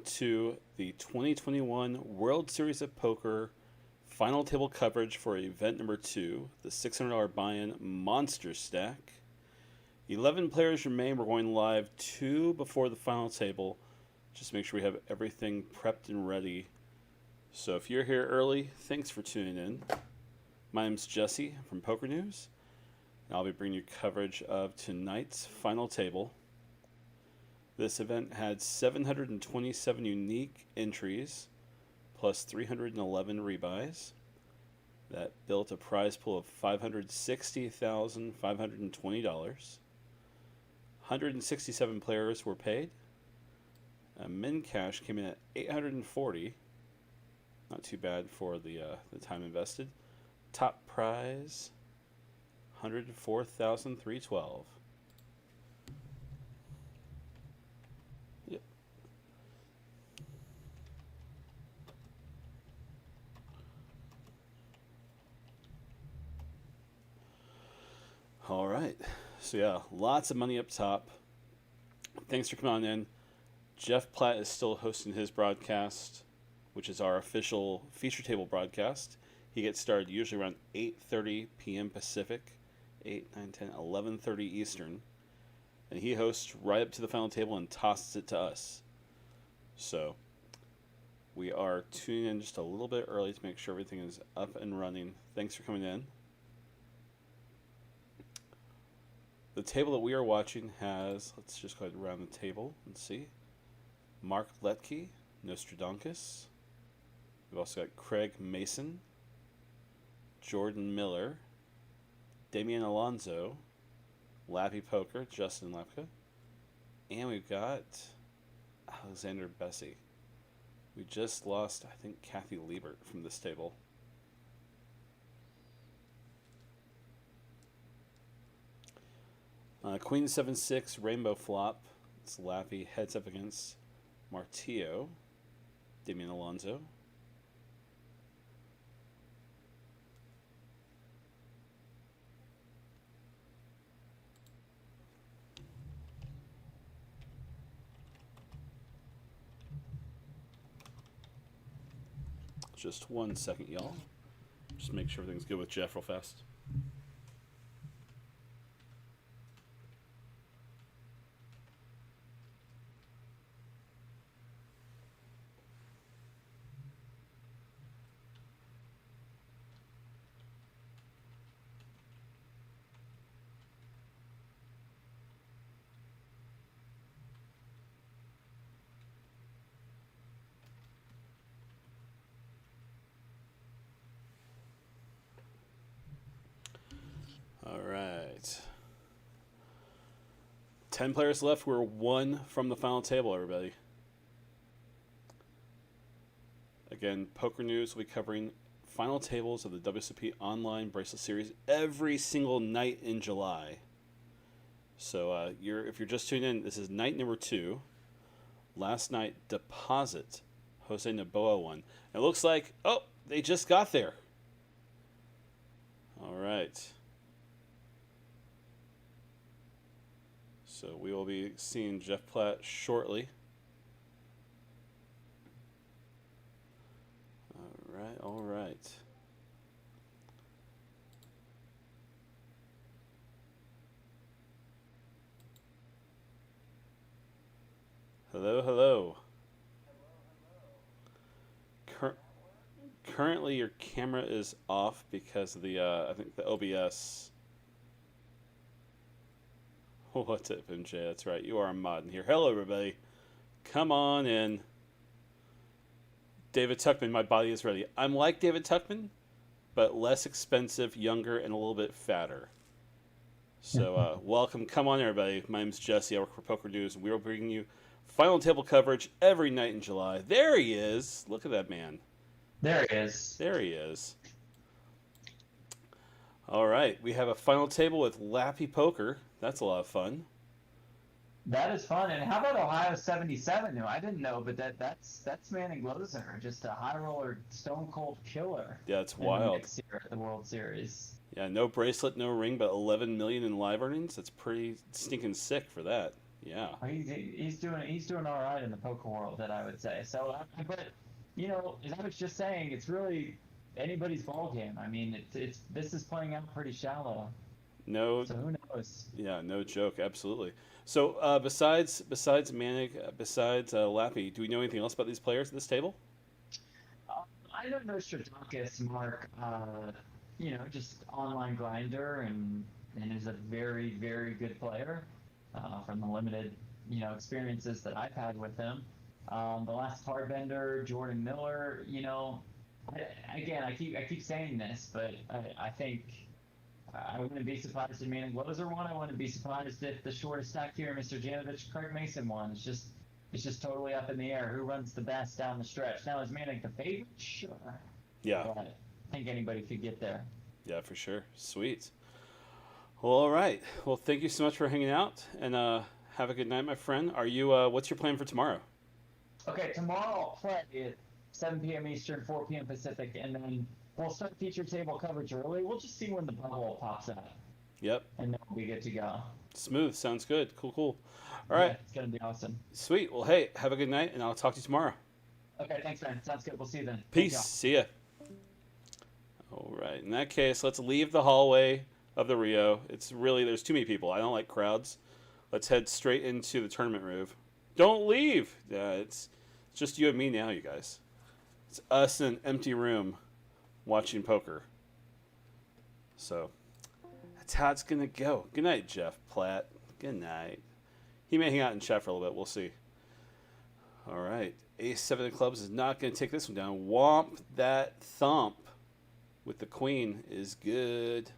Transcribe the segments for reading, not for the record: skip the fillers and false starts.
to the 2021 World Series of Poker final table coverage for event number 2, the $600 buy-in Monster Stack. 11 players remain. We're going live 2 before the final table. Just make sure we have everything prepped and ready. So if you're here early, thanks for tuning in. My name's Jesse from Poker News, and I'll be bringing you coverage of tonight's final table. This event had 727 unique entries, plus 311 rebuys. That built a prize pool of $560,520. 167 players were paid. Min cash came in at 840. Not too bad for the time invested. Top prize, 104,312. Yep. All right. So yeah, lots of money up top. Thanks for coming on in. Jeff Platt is still hosting his broadcast, which is our official feature table broadcast. He gets started usually around 8:30 p.m. Pacific, 8, 9, 10, 11:30 Eastern. And he hosts right up to the final table and tosses it to us. So we are tuning in just a little bit early to make sure everything is up and running. Thanks for coming in. The table that we are watching has, let's just go ahead and round the table and see. Mark Letke, Nostradamus. We've also got Craig Mason, Jordan Miller, Damian Alonso, Lappy Poker, Justin Lepka, and we've got Alexander Bessie. We just lost, I think, Kathy Liebert from this table. Queen 7-6, Rainbow Flop. It's Lappy heads up against Martillo, Damian Alonso. Just 1 second, y'all. Just make sure everything's good with Jeff real fast. All right. 10 players left. We're 1 from the final table, everybody. Again, Poker News will be covering final tables of the WSOP Online Bracelet Series every single night in July. So if you're just tuning in, this is night number 2. Last night, Deposit, Jose Noboa won. It looks like, oh, they just got there. All right. So we will be seeing Jeff Platt shortly. All right, all right. Hello, hello. Currently, your camera is off because of the, I think the OBS. What's up, MJ? That's right. You are a mod in here. Hello, everybody. Come on in. David Tuckman, my body is ready. I'm like David Tuckman, but less expensive, younger, and a little bit fatter. So, welcome. Come on, everybody. My name's Jesse. I work for Poker News, and we are bringing you final table coverage every night in July. There he is. Look at that man. There he is. There he is. All right. We have a final table with Lappy Poker. That's a lot of fun. That is fun. And how about Ohio 77? Who I didn't know, but that's Manning Loser, just a high roller, stone cold killer. Yeah, it's wild. Next year at the World Series. Yeah, no bracelet, no ring, but 11 million in live earnings. That's pretty stinking sick for that. Yeah. He's doing all right in the poker world, that I would say. So, but as I was just saying, it's really anybody's ball game. I mean, it's this is playing out pretty shallow. No. So who knows? Yeah. No joke. Absolutely. So besides Manic, besides Lappy, do we know anything else about these players at this table? I don't know Stratakis, Mark. Just online grinder and is a very very good player from the limited experiences that I've had with him. The last Hardbender, Jordan Miller. Again, I keep saying this, but I think I wouldn't be surprised if Manning Loser won. I wouldn't be surprised if the shortest stack here, Mr. Janovich, Craig Mason won. It's just totally up in the air. Who runs the best down the stretch? Now, is Manning the favorite? Sure. Yeah. But I think anybody could get there. Yeah, for sure. Sweet. Well, all right. Well, thank you so much for hanging out, and have a good night, my friend. Are you? What's your plan for tomorrow? Okay, tomorrow I'll play at 7 p.m. Eastern, 4 p.m. Pacific, and then we'll start feature table coverage early. We'll just see when the bubble pops up, Yep. and then we'll be good to go. Smooth. Sounds good. Cool. Cool. All Yeah, right. it's going to be awesome. Sweet. Well, hey, have a good night, and I'll talk to you tomorrow. Okay, thanks, man. Sounds good. We'll see you then. Peace. Thank See ya. All right. In that case, let's leave the hallway of the Rio. There's too many people. I don't like crowds. Let's head straight into the tournament room. Don't leave. Yeah, it's just you and me now, you guys. It's us in an empty room watching poker. So that's how it's gonna go. Good night, Jeff Platt. Good night. He may hang out in chat for a little bit. We'll see. All right. Ace-7 of clubs is not going to take this one down. Womp that thump with the queen is good.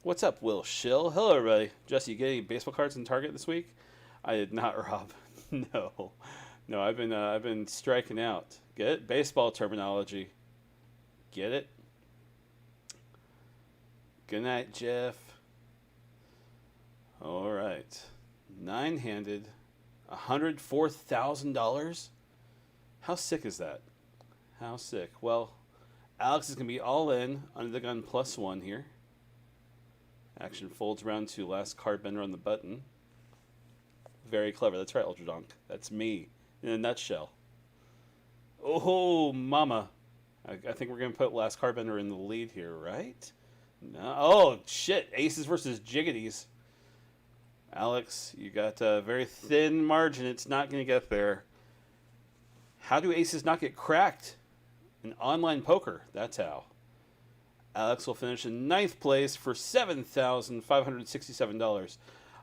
What's up, Will Shill? Hello, everybody. Jesse, you get any baseball cards in Target this week? I did not, Rob. No. No, I've been striking out. Get it? Baseball terminology. Get it? Good night, Jeff. All right. 9-handed. $104,000? How sick is that? How sick? Well, Alex is going to be all in under the gun +1 here. Action folds around to last card bender on the button. Very clever. That's right, Ultra Donk. That's me in a nutshell. Oh, mama. I think we're going to put last card bender in the lead here, right? No. Oh, shit. Aces versus jiggities. Alex, you got a very thin margin. It's not going to get there. How do aces not get cracked in online poker? That's how. Alex will finish in 9th place for $7,567.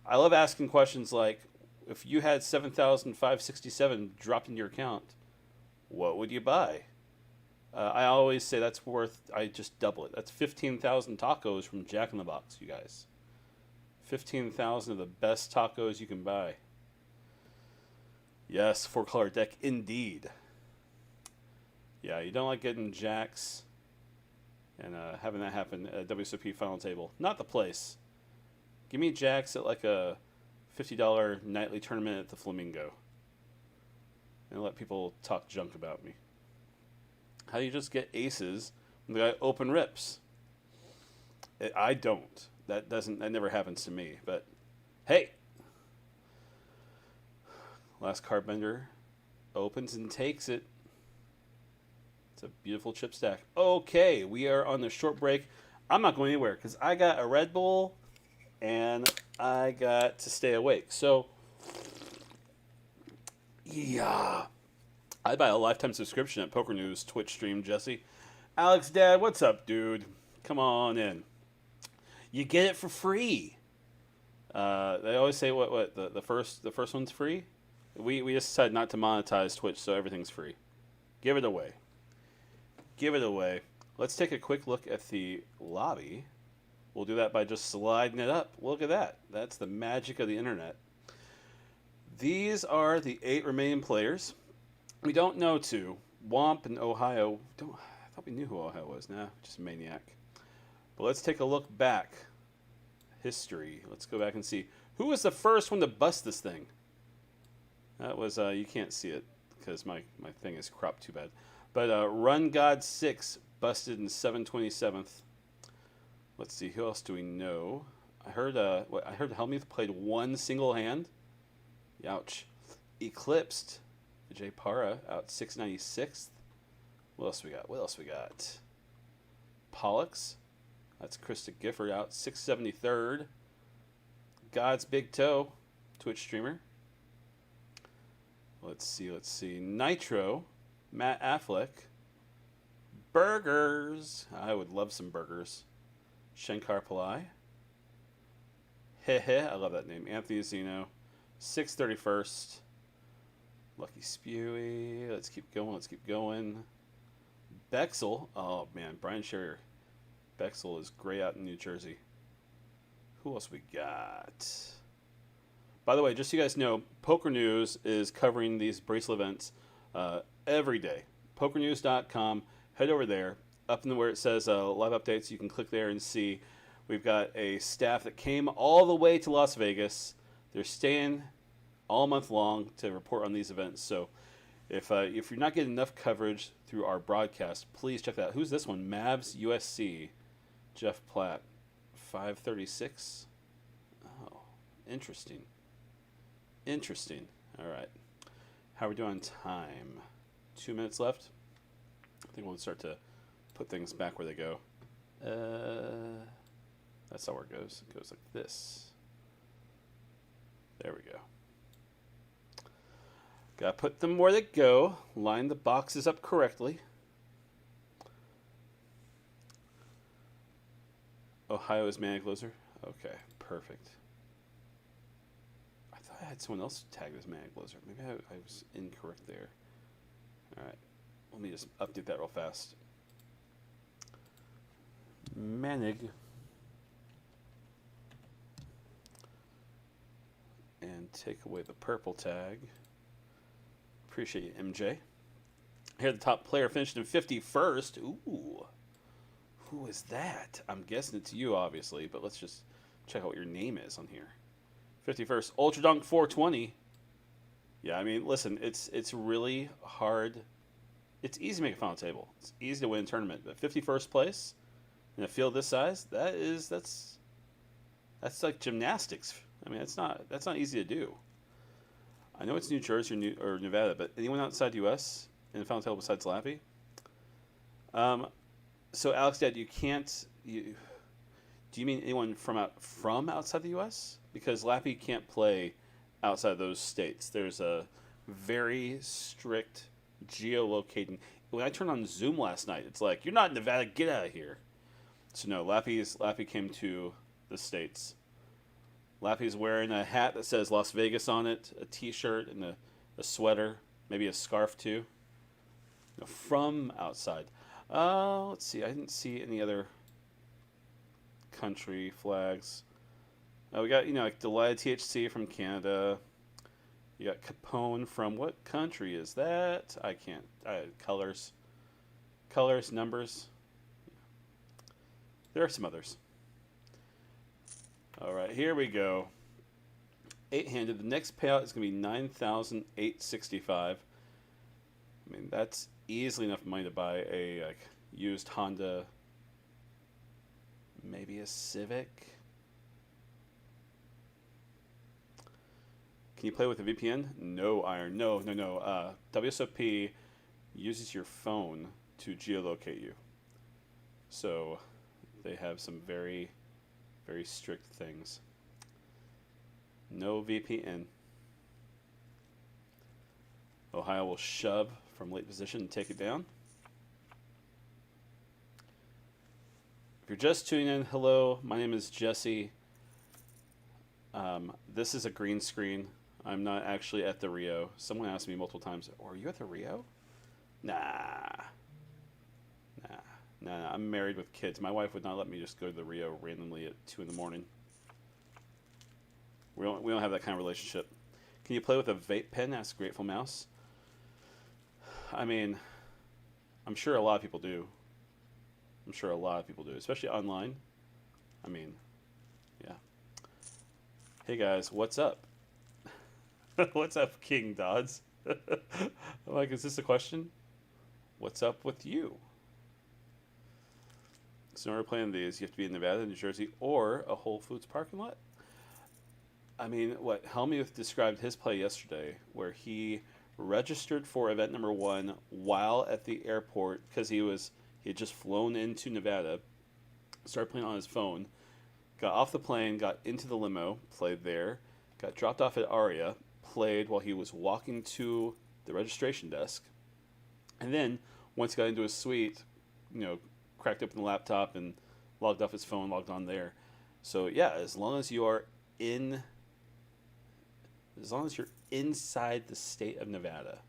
I love asking questions like, if you had $7,567 dropped into your account, what would you buy? I always say I just double it. That's 15,000 tacos from Jack in the Box, you guys. 15,000 of the best tacos you can buy. Yes, 4-color deck indeed. Yeah, you don't like getting jacks and having that happen at WSOP final table. Not the place. Give me jacks at like a $50 nightly tournament at the Flamingo. And let people talk junk about me. How do you just get aces when the guy open rips? I don't. That never happens to me. But hey, last card bender opens and takes it. It's a beautiful chip stack. Okay, we are on the short break. I'm not going anywhere because I got a Red Bull and I got to stay awake. So yeah, I buy a lifetime subscription at Poker News Twitch stream. Jesse, Alex, Dad, what's up, dude? Come on in. You get it for free. They always say what the first one's free. We just decided not to monetize Twitch, so everything's free. Give it away. Give it away. Let's take a quick look at the lobby. We'll do that by just sliding it up. Look at that. That's the magic of the internet. These are the 8 remaining players. We don't know two. Womp and Ohio. I thought we knew who Ohio was. Nah, just a maniac. But let's take a look back. History. Let's go back and see. Who was the first one to bust this thing? That was, you can't see it because my thing is cropped too bad. But Run God 6 busted in 727th. Let's see, who else do we know? I heard Helmuth played one single hand Youch. Eclipsed. Jay Para out 696th. What else we got? What else we got? Pollux. That's Krista Gifford out 673rd. God's Big Toe. Twitch streamer. Let's see. Nitro. Matt Affleck. Burgers. I would love some burgers. Shankar Pillai. I love that name. Anthony Zeno. 631st. Lucky Spewy. Let's keep going. Bexel. Oh, man. Brian Sherrier. Bexel is great out in New Jersey. Who else we got? By the way, just so you guys know, Poker News is covering these Bracelet events every day. PokerNews.com. Head over there. Up in where it says live updates, you can click there and see. We've got a staff that came all the way to Las Vegas. They're staying all month long to report on these events. So if you're not getting enough coverage through our broadcast, please check that out. Who's this one? Mavs USC. Jeff Platt. 536. Oh, interesting. All right. How are we doing on time? 2 minutes left. I think we'll start to put things back where they go. That's not where it goes. It goes like this. There we go. Gotta put them where they go. Line the boxes up correctly. Ohio is Manic Loser? Okay, perfect. I thought I had someone else tagged as Manic Loser. Maybe I was incorrect there. Alright, let me just update that real fast. Manig. And take away the purple tag. Appreciate you, MJ. Here, the top player finished in 51st. Ooh. Who is that? I'm guessing it's you, obviously, but let's just check out what your name is on here. 51st, Ultra Dunk 420. Yeah, I mean, listen, it's really hard. It's easy to make a final table. It's easy to win a tournament, but 51st place in a field this size, that's like gymnastics. I mean, that's not easy to do. I know it's New Jersey or Nevada, but anyone outside the U.S. in the final table besides Lappy? So Alex, Dad, you can't. Do you mean anyone from outside the U.S.? Because Lappy can't play outside those states. There's a very strict geolocating. When I turned on Zoom last night, it's like, you're not in Nevada, get out of here. So no, Lappy came to the states. Lappy's wearing a hat that says Las Vegas on it, a T-shirt and a sweater, maybe a scarf too. No, from outside. Let's see. I didn't see any other country flags. We got, like Delighted THC from Canada. You got Capone from what country is that? I can't. Colors, numbers. There are some others. All right, here we go. 8-handed. The next payout is going to be $9,865. I mean, that's easily enough money to buy a used Honda, maybe a Civic. Can you play with a VPN? No, Iron. No. WSOP uses your phone to geolocate you. So they have some very, very strict things. No VPN. Ohio will shove from late position and take it down. If you're just tuning in, hello, my name is Jesse. This is a green screen. I'm not actually at the Rio. Someone asked me multiple times, are you at the Rio? Nah. I'm married with kids. My wife would not let me just go to the Rio randomly at 2 in the morning. We don't have that kind of relationship. Can you play with a vape pen? Asks Grateful Mouse. I mean, I'm sure a lot of people do. Especially online. I mean, yeah. Hey guys, what's up? What's up, King Dodds? I'm like, is this a question? What's up with you? So in order to play in these, you have to be in Nevada, New Jersey, or a Whole Foods parking lot. I mean, what Helmuth described his play yesterday, where he registered for event number one while at the airport because he had just flown into Nevada, started playing on his phone, got off the plane, got into the limo, played there, got dropped off at Aria, played while he was walking to the registration desk, and then once he got into his suite, you know, cracked open the laptop and logged off his phone, logged on there. So yeah, in, as long as you're inside the state of Nevada,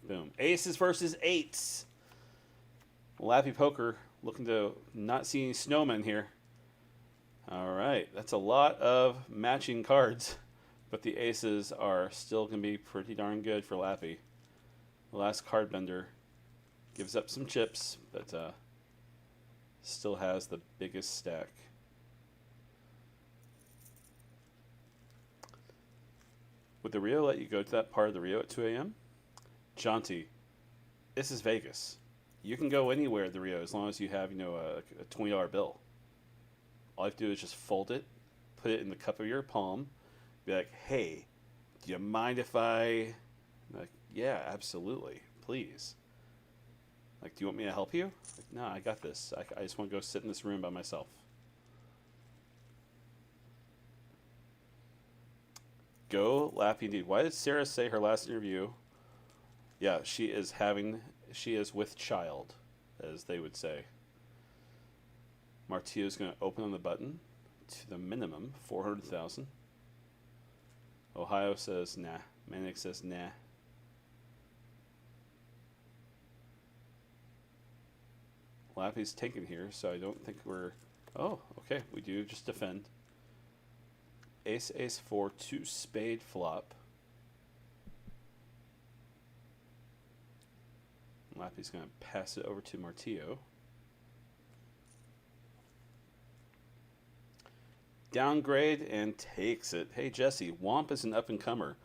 boom, aces versus eights. Lappy Poker looking to not see any snowmen here. All right, that's a lot of matching cards, but the aces are still going to be pretty darn good for Lappy. The last card bender gives up some chips, but still has the biggest stack. Would the Rio let you go to that part of the Rio at 2 a.m.? Jaunty, this is Vegas. You can go anywhere at the Rio as long as you have, a $20 bill. All you have to do is just fold it, put it in the cup of your palm, be like, hey, do you mind if I... I'm like, yeah, absolutely, please. Like, do you want me to help you? Like, no, I got this. I just want to go sit in this room by myself. Go Lappy indeed. Why did Sarah say her last interview? Yeah, she is with child, as they would say. Martillo is going to open on the button to the minimum, 400,000. Ohio says nah. Manic says nah. Lappy's taken here, so I don't think we're... Oh, okay, we do just defend. Ace, ace, 4, 2 spade flop. Lappy's going to pass it over to Martillo. Downgrade and takes it. Hey, Jesse, Womp is an up-and-comer.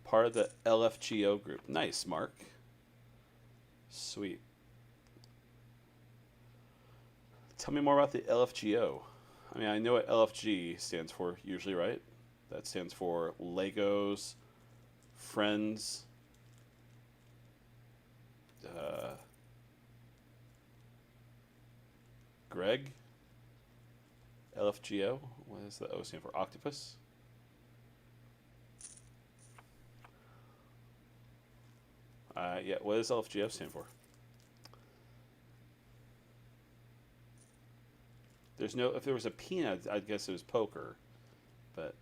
Part of the LFGO group. Nice, Mark. Sweet. Tell me more about the LFGO. I mean, I know what LFG stands for usually, right? That stands for Legos, Friends, Greg, LFGO. What does the O stand for? Octopus. Yeah, what does LFGO stand for? There's no, if there was a peanut, I'd guess it was poker, but.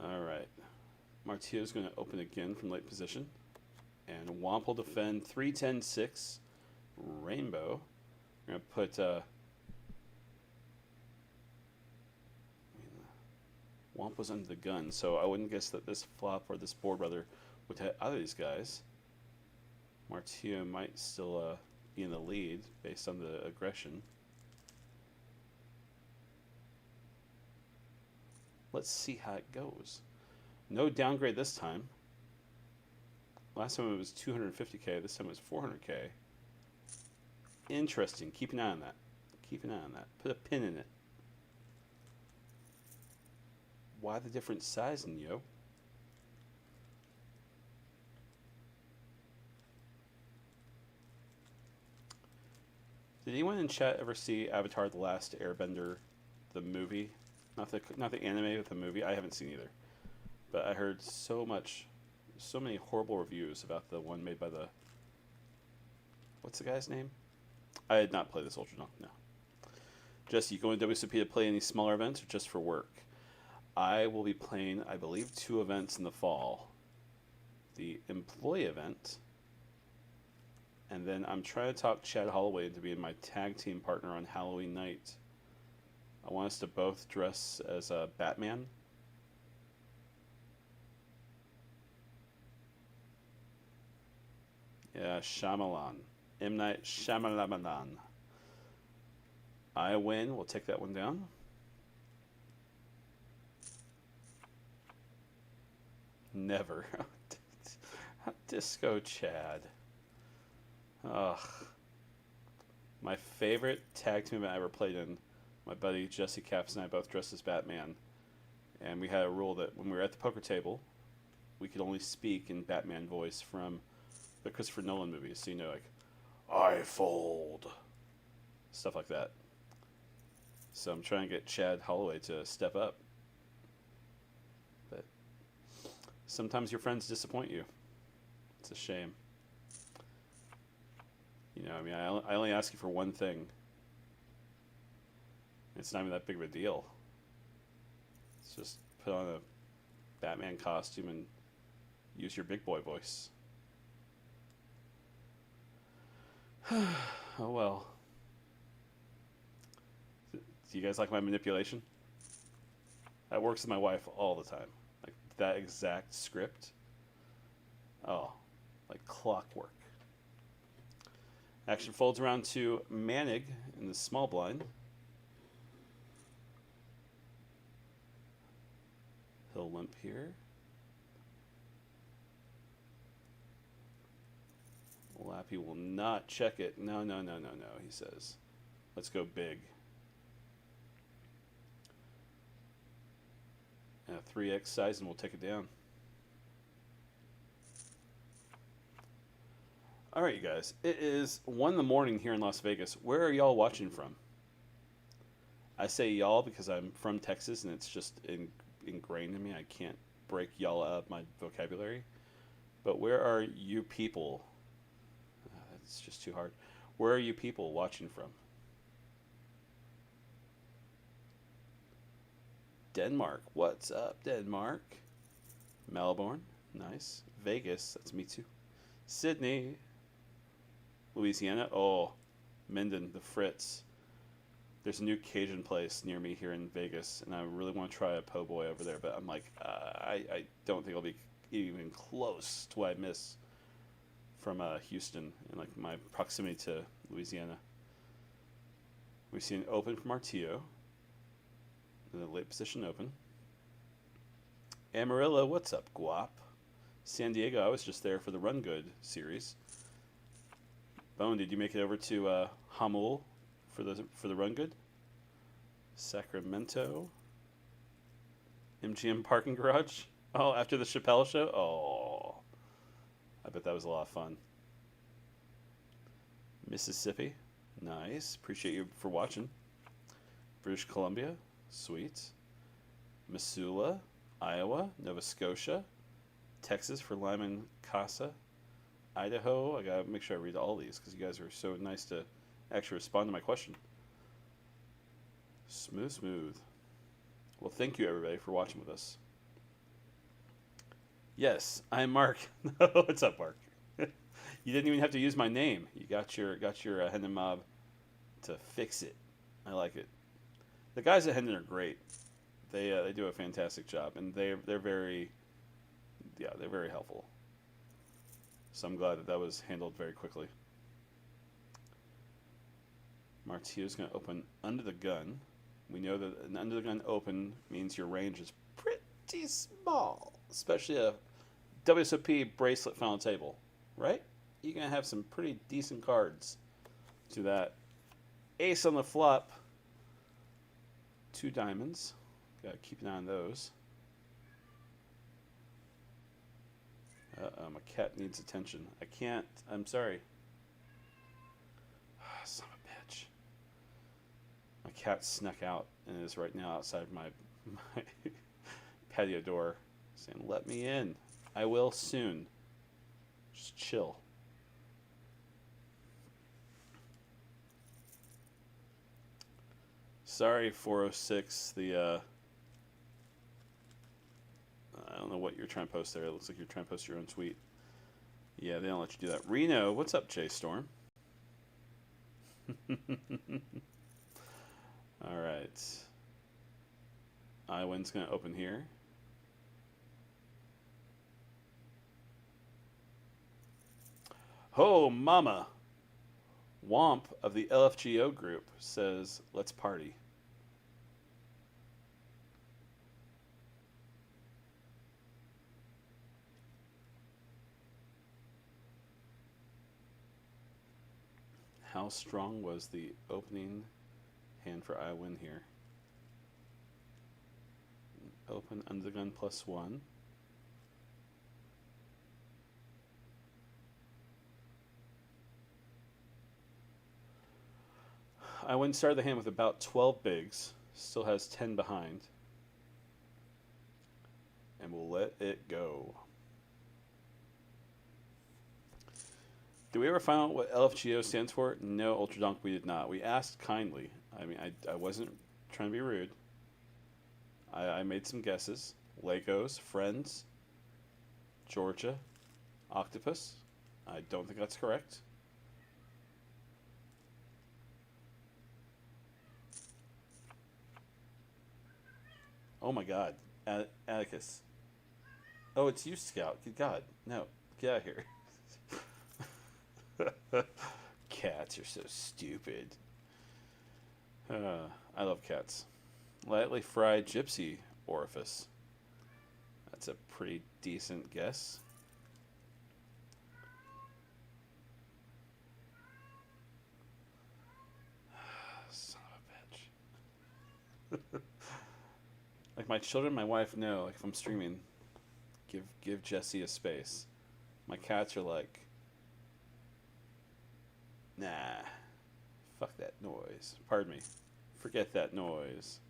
All right. Martillo's going to open again from late position. And Womp will defend 3-10-6. Rainbow. We're going to put Womp was under the gun, so I wouldn't guess that this flop or this board rather would hit either of these guys. Martillo might still be in the lead based on the aggression. Let's see how it goes. No downgrade this time. Last time it was 250K, this time it was 400K. Interesting. Keep an eye on that. Keep an eye on that. Put a pin in it. Why the different sizing, yo? Did anyone in chat ever see Avatar: The Last Airbender, the movie? Not the anime, but the movie. I haven't seen either, but I heard so many horrible reviews about the one made by the... What's the guy's name? I did not play this Ultra Dunk. No. Jesse, you going to WSOP to play any smaller events or just for work? I will be playing, I believe, 2 events in the fall. The employee event. And then I'm trying to talk Chad Holloway into being my tag team partner on Halloween night. I want us to both dress as Batman. Yeah, Shyamalan. M. Night Shyamalan. I win. We'll take that one down. Never. Disco Chad. Ugh. My favorite tag team I ever played in My buddy Jesse Caps and I both dressed as Batman, and we had a rule that when we were at the poker table, we could only speak in Batman voice from the Christopher Nolan movies. So, you know, like, I fold. Stuff like that. So I'm trying to get Chad Holloway to step up. But sometimes your friends disappoint you. It's a shame. You know, I mean, I only ask you for one thing. It's not even that big of a deal. It's just put on a Batman costume and use your big boy voice. Oh well. Do you guys like my manipulation? That works with my wife all the time. Like that exact script. Oh, like clockwork. Action folds around to Manig in the small blind. He'll limp here. Lappy will not check it. No, no, no, no, no, he says. Let's go big. And a 3x size and we'll take it down. All right, you guys. It is 1 in the morning here in Las Vegas. Where are y'all watching from? I say y'all because I'm from Texas and it's just ingrained in me. I can't break y'all out of my vocabulary. But where are you people? It's just too hard. Where are you people watching from? Denmark. What's up, Denmark? Melbourne. Nice. Vegas. That's me too. Sydney. Louisiana. Oh, Minden, the Fritz. There's a new Cajun place near me here in Vegas, and I really want to try a po' boy over there, but I'm like, I don't think I'll be even close to what I miss from Houston and like my proximity to Louisiana. We've seen an open from Artio, the late position open. Amarillo, what's up, Guap? San Diego, I was just there for the Run Good series. Bone, did you make it over to Hamul for the Run Good? Sacramento. MGM parking garage. Oh, after the Chappelle show? Oh, I bet that was a lot of fun. Mississippi. Nice. Appreciate you for watching. British Columbia. Sweet. Missoula. Iowa. Nova Scotia. Texas for Lyman Casa. Idaho. I gotta make sure I read all these because you guys are so nice to actually respond to my question. Smooth, smooth. Well, thank you everybody for watching with us. Yes, I'm Mark. What's up, Mark? You didn't even have to use my name. You got your Hendon Mob to fix it. I like it. The guys at Hendon are great. They do a fantastic job, and they're very helpful. So I'm glad that was handled very quickly. Martio's going to open under the gun. We know that an under the gun open means your range is pretty small, especially a WSOP bracelet final table, right? You're going to have some pretty decent cards to that. Ace on the flop. 2 diamonds. Got to keep an eye on those. My cat needs attention. I can't. I'm sorry. Son of a bitch. My cat snuck out and is right now outside my patio door saying, let me in. I will soon. Just chill. Sorry, 406. I don't know what you're trying to post there. It looks like you're trying to post your own tweet. Yeah, they don't let you do that. Reno, what's up, Jay Storm? All right. Iowin's going to open here. Ho, mama. Womp of the LFGO group says, let's party. How strong was the opening hand for I win here. Open under the gun +1. I win started the hand with about 12 bigs. Still has 10 behind. And we'll let it go. Did we ever find out what LFGO stands for? No, Ultra Dunk, we did not. We asked kindly. I mean, I wasn't trying to be rude. I made some guesses. Legos, Friends, Georgia, Octopus. I don't think that's correct. Oh my god. Atticus. Oh, it's you, Scout. Good god. No. Get out of here. Cats are so stupid. I love cats. Lightly fried gypsy orifice. That's a pretty decent guess. Son of a bitch. Like my children, my wife know. Like if I'm streaming, give Jesse a space. My cats are like, nah, fuck that noise. Pardon me. Forget that noise.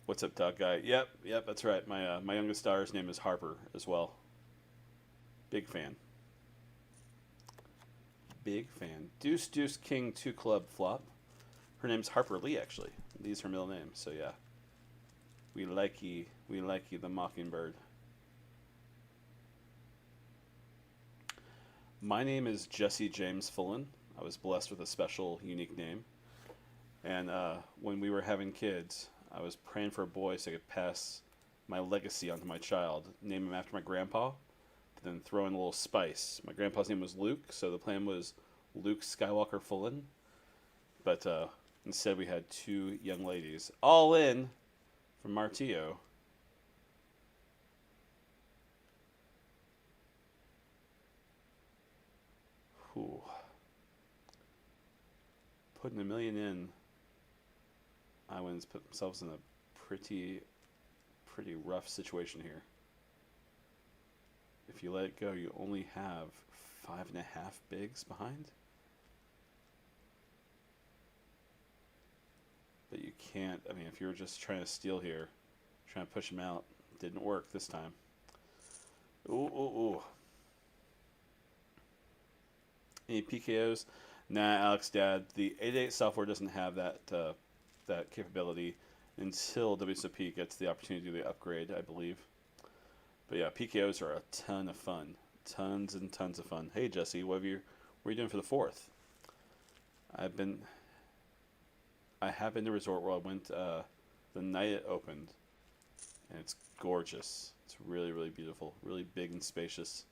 What's up, dog guy? Yep, that's right. My youngest daughter's name is Harper as well. Big fan. Big fan. Deuce Deuce King 2 Club flop. Her name's Harper Lee actually. These her middle name. So yeah. We like ye the Mockingbird. My name is Jesse James Fullen. I was blessed with a special, unique name. And when we were having kids, I was praying for a boy so I could pass my legacy onto my child, name him after my grandpa, then throw in a little spice. My grandpa's name was Luke, so the plan was Luke Skywalker Fullen. But instead we had 2 young ladies, all in from Martillo. Whew. Putting $1 million in. Iwin's put themselves in a pretty rough situation here. If you let it go, you only have 5.5 bigs behind. But you can't, I mean, if you were just trying to steal here, trying to push him out, didn't work this time. Ooh. Any PKOs? Nah, Alex Dad, the 888 software doesn't have that that capability until WSOP gets the opportunity to do the upgrade, I believe. But yeah, PKOs are a ton of fun. Tons and tons of fun. Hey Jesse, what are you doing for the 4th? I have been to Resort World. I went the night it opened, and it's gorgeous. It's really, really beautiful, really big and spacious.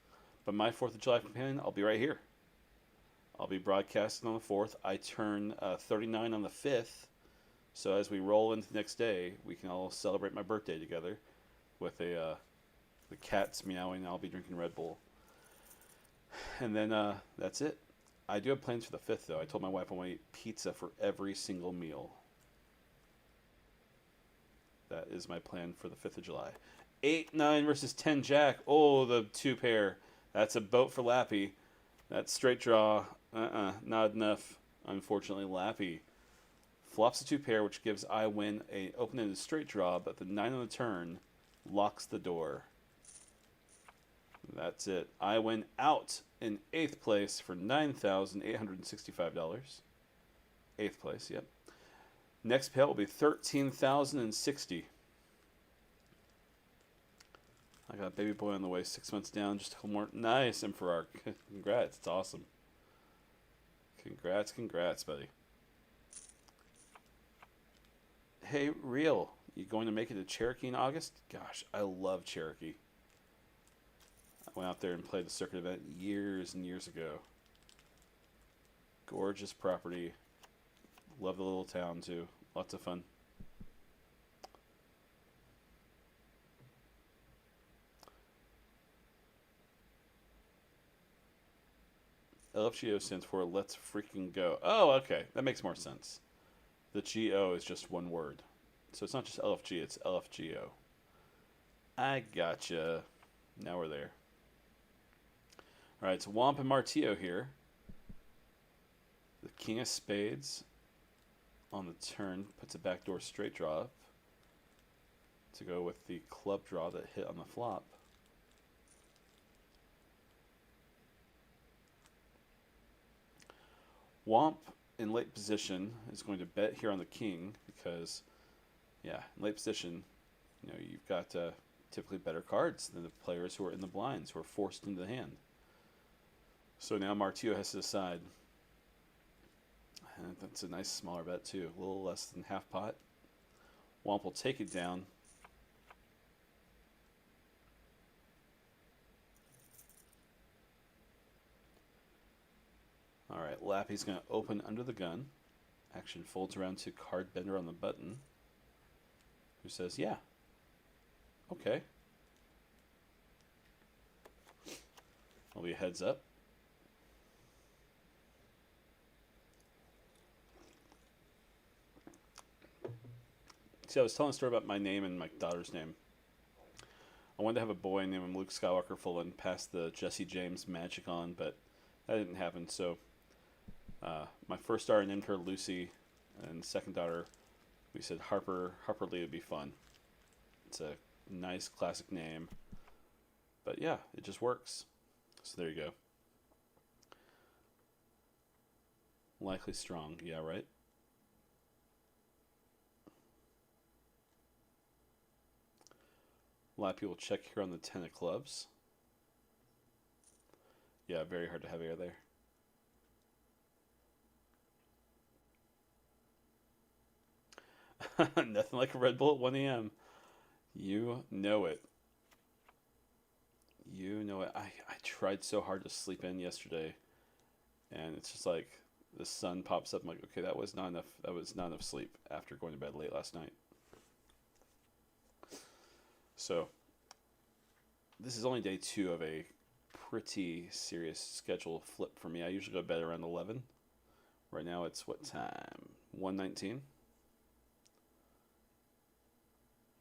But my 4th of July companion, I'll be right here. I'll be broadcasting on the 4th. I turn 39 on the 5th. So as we roll into the next day, we can all celebrate my birthday together with the cats meowing, and I'll be drinking Red Bull. And then that's it. I do have plans for the 5th, though. I told my wife I want to eat pizza for every single meal. That is my plan for the 5th of July. 8-9 versus 10 Jack. Oh, the 2 pair. That's a boat for Lappy. That's straight draw. Not enough. Unfortunately, Lappy flops the 2 pair, which gives I win a open-ended straight draw, but the 9 on the turn locks the door. That's it. I win out in 8th place for $9,865. 8th place, yep. Next payout will be $13,060. I got a baby boy on the way, 6 months down, just a couple more. Nice, Emperor. Congrats, it's awesome. Congrats, buddy. Hey, Real, you going to make it to Cherokee in August? Gosh, I love Cherokee. I went out there and played the circuit event years and years ago. Gorgeous property. Love the little town, too. Lots of fun. LFGO stands for Let's Freaking Go. Oh, okay. That makes more sense. The GO is just one word. So it's not just LFG, it's LFGO. I gotcha. Now we're there. All right, it's Womp and Martillo here. The King of Spades on the turn puts a backdoor straight draw up to go with the club draw that hit on the flop. Womp in late position is going to bet here on the king because, yeah, in late position, you know, you've got typically better cards than the players who are in the blinds, who are forced into the hand. So now Martillo has to decide. And that's a nice smaller bet too, a little less than half pot. Womp will take it down. All right, Lappy's going to open under the gun. Action folds around to card bender on the button, who says, yeah, okay. Will be a heads up. See, I was telling a story about my name and my daughter's name. I wanted to have a boy named him Luke Skywalker full and pass the Jesse James magic on, but that didn't happen. So my first daughter named her Lucy, and second daughter, we said Harper Lee would be fun. It's a nice classic name, but yeah, it just works. So there you go. Likely strong, yeah, right? A lot of people check here on the 10 of clubs. Yeah, very hard to have air there. Nothing like a Red Bull at 1 a.m. You know it. You know it. I tried so hard to sleep in yesterday, and it's just like the sun pops up. I'm like, okay, that was not enough. That was not enough sleep after going to bed late last night. So this is only day 2 of a pretty serious schedule flip for me. I usually go to bed around 11. Right now it's what time? 1:19.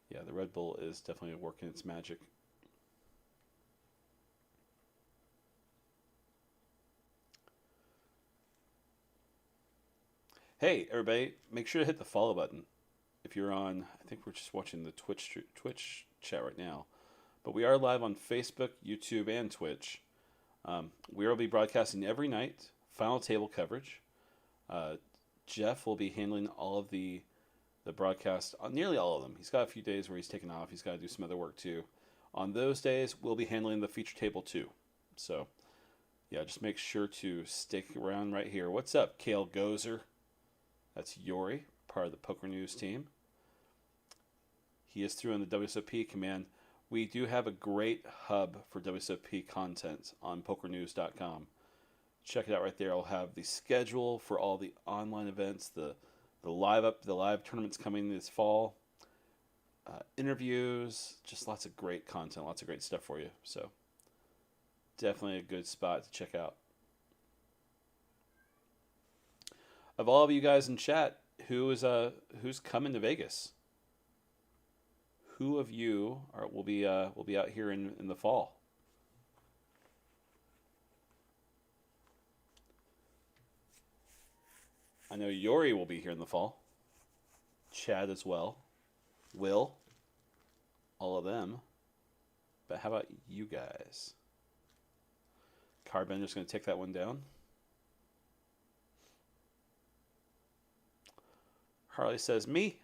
Yeah, the Red Bull is definitely working its magic. Hey, everybody, make sure to hit the follow button. If you're on, I think we're just watching the Twitch chat right now, but we are live on Facebook, YouTube, and Twitch. We will be broadcasting every night, final table coverage. Jeff will be handling all of the broadcast, nearly all of them. He's got a few days where he's taken off. He's got to do some other work too. On those days, we'll be handling the feature table too. So, yeah, just make sure to stick around right here. What's up, Kale Gozer? That's Yori, part of the Poker News team. He is through in the WSOP command. We do have a great hub for WSOP content on pokernews.com. Check it out right there. I'll have the schedule for all the online events, the live tournaments coming this fall, interviews, just lots of great content, lots of great stuff for you. So definitely a good spot to check out. Of all of you guys in chat, who's coming to Vegas? Who of you will be out here in the fall? I know Yori will be here in the fall. Chad as well. Will. All of them. But how about you guys? Carbender's going to take that one down. Harley says, me.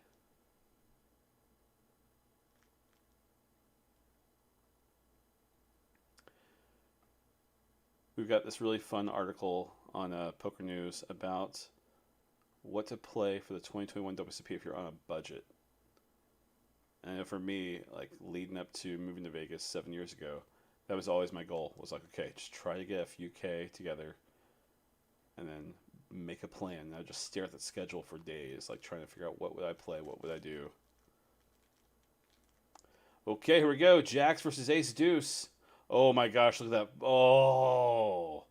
We've got this really fun article on Poker News about what to play for the 2021 WSOP if you're on a budget. And for me, like leading up to moving to Vegas 7 years ago, that was always my goal. Was like, okay, just try to get a few K together, and then make a plan. And I just stare at the schedule for days, like trying to figure out what would I play, what would I do. Okay, here we go. Jacks versus Ace Deuce. Oh my gosh, look at that. Oh,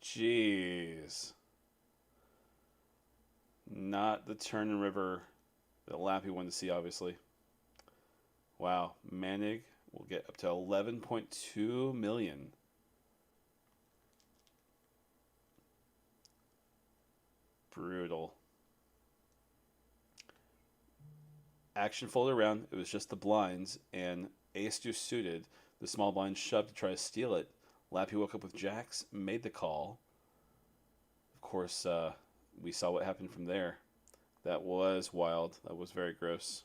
Jeez. Not the turn and river that Lappy wanted to see, obviously. Wow. Manig will get up to 11.2 million. Brutal. Action folded around. It was just the blinds, and ace deuce suited. The small blind shoved to try to steal it. Lappy woke up with jacks, made the call. Of course, we saw what happened from there. That was wild. That was very gross.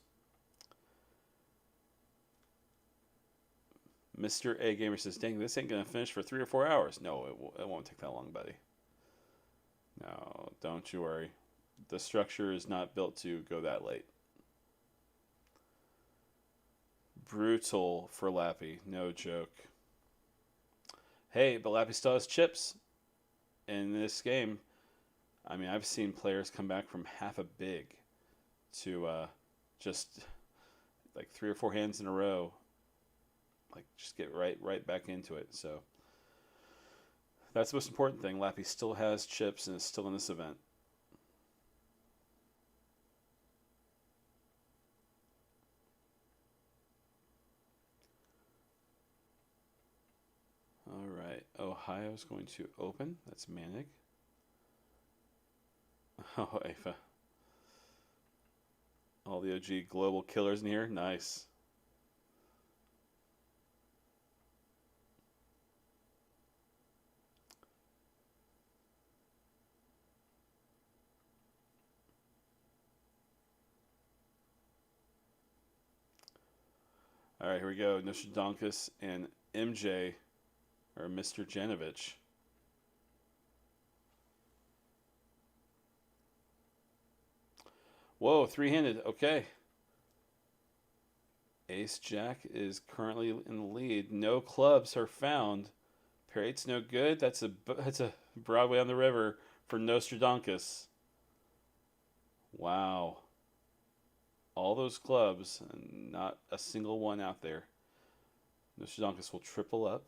Mr. A Gamer says, dang, this ain't going to finish for 3 or 4 hours. No, it won't take that long, buddy. No, don't you worry. The structure is not built to go that late. Brutal for Lappy. No joke. Hey, but Lappy still has chips in this game. I mean, I've seen players come back from half a big to just like 3 or 4 hands in a row. Like, just get right back into it. So that's the most important thing. Lappy still has chips and is still in this event. All right. Ohio's going to open. That's Manig. Oh, Afa. All the OG global killers in here. Nice. All right, here we go. Nostradamus and MJ, or Mr. Janovich. Whoa, three-handed. Okay. Ace Jack is currently in the lead. No clubs are found. Pair eight's no good. That's a Broadway on the river for Nostradamus. Wow. All those clubs and not a single one out there. Nostradamus will triple up.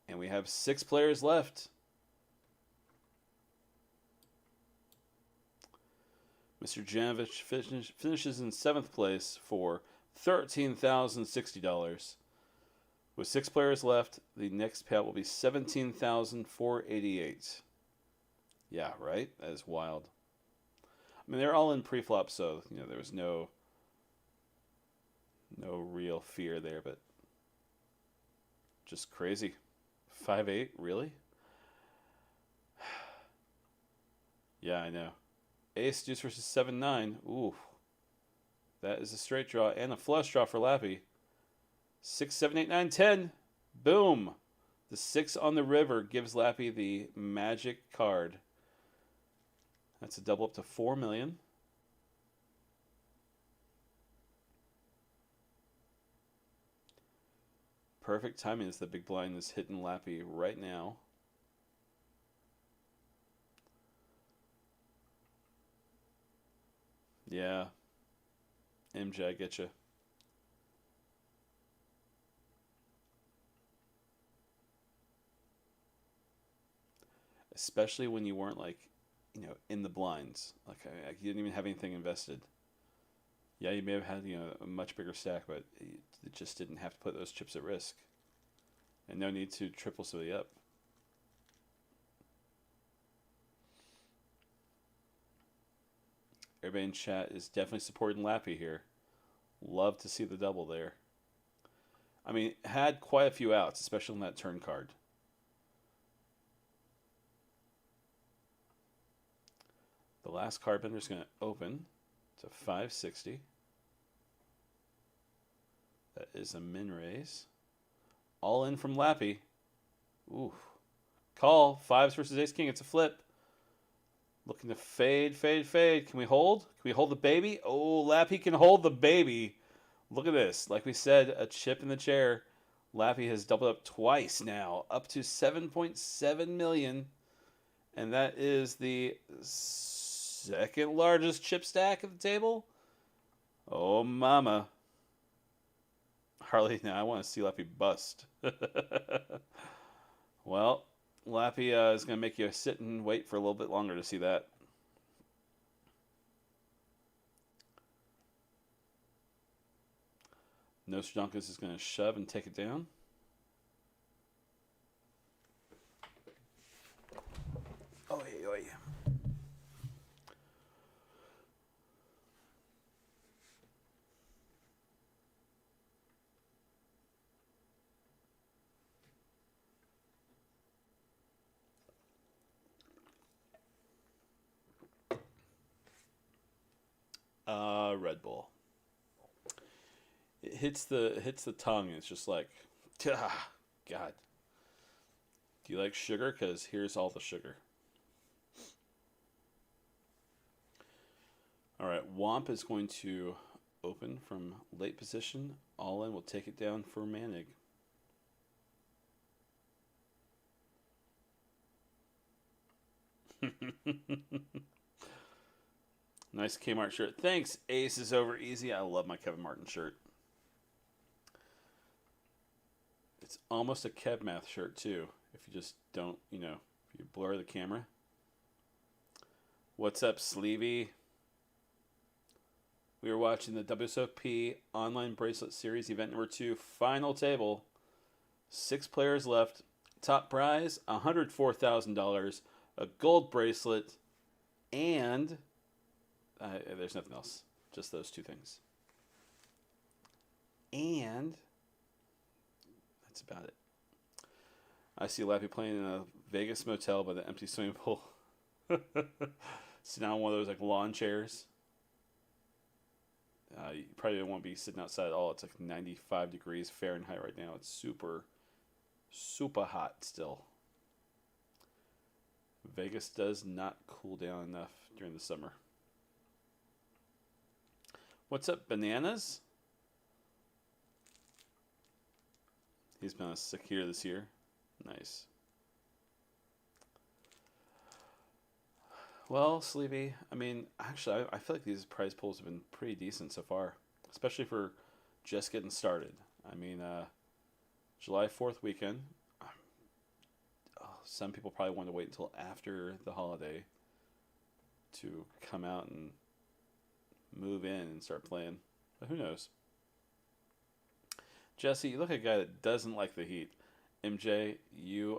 And we have 6 players left. Mr. Janovich finishes in 7th place for $13,060. With 6 players left, the next payout will be $17,488. Yeah, right? That is wild. I mean, they're all in pre-flop, so there was no real fear there, but just crazy. 5-8, really? Yeah, I know. Ace deuce versus 7-9. Ooh, that is a straight draw and a flush draw for Lappy. 6, 7, 8, 9, 10. Boom. The 6 on the river gives Lappy the magic card. That's a double up to 4 million. Perfect timing as the big blind is hitting Lappy right now. Yeah. MJ, I get you. Especially when you weren't in the blinds. Like you didn't even have anything invested. Yeah, you may have had a much bigger stack, but it just didn't have to put those chips at risk. And no need to triple silly up. Everybody in chat is definitely supporting Lappy here. Love to see the double there. I mean, had quite a few outs, especially on that turn card. The last card bender is going to open to 560. That is a min raise. All in from Lappy. Ooh. Call. 5s versus ace king. It's a flip. Looking to fade, fade, fade. Can we hold? Can we hold the baby? Oh, Lappy can hold the baby. Look at this. Like we said, a chip in the chair. Lappy has doubled up twice now, up to 7.7 million. And that is the second largest chip stack at the table. Oh, mama. Harley, now I want to see Lappy bust. Well, Lappy is going to make you sit and wait for a little bit longer to see that. Nostradamus is going to shove and take it down. Oh, yeah. Red Bull. It hits the tongue. It's just like, God. Do you like sugar? Because here's all the sugar. All right, Womp is going to open from late position. All in will take it down for Manig. Nice Kmart shirt. Thanks, Ace is over easy. I love my Kevin Martin shirt. It's almost a Kev Math shirt, too. If you just don't, if you blur the camera. What's up, Sleevey? We are watching the WSOP Online Bracelet Series Event number 2, Final Table. 6 players left. Top prize, $104,000. A gold bracelet. And there's nothing else. Just those 2 things. And that's about it. I see Lappy playing in a Vegas motel by the empty swimming pool. Sitting on one of those like lawn chairs. You probably won't be sitting outside at all. It's like 95 degrees Fahrenheit right now. It's super, super hot still. Vegas does not cool down enough during the summer. What's up, Bananas? He's been a secure this year. Nice. Well, Sleepy, I mean, actually, I feel like these prize pools have been pretty decent so far, especially for just getting started. I mean, July 4th weekend, some people probably want to wait until after the holiday to come out and move in and start playing, but who knows? Jesse, you look like a guy that doesn't like the heat. MJ, you've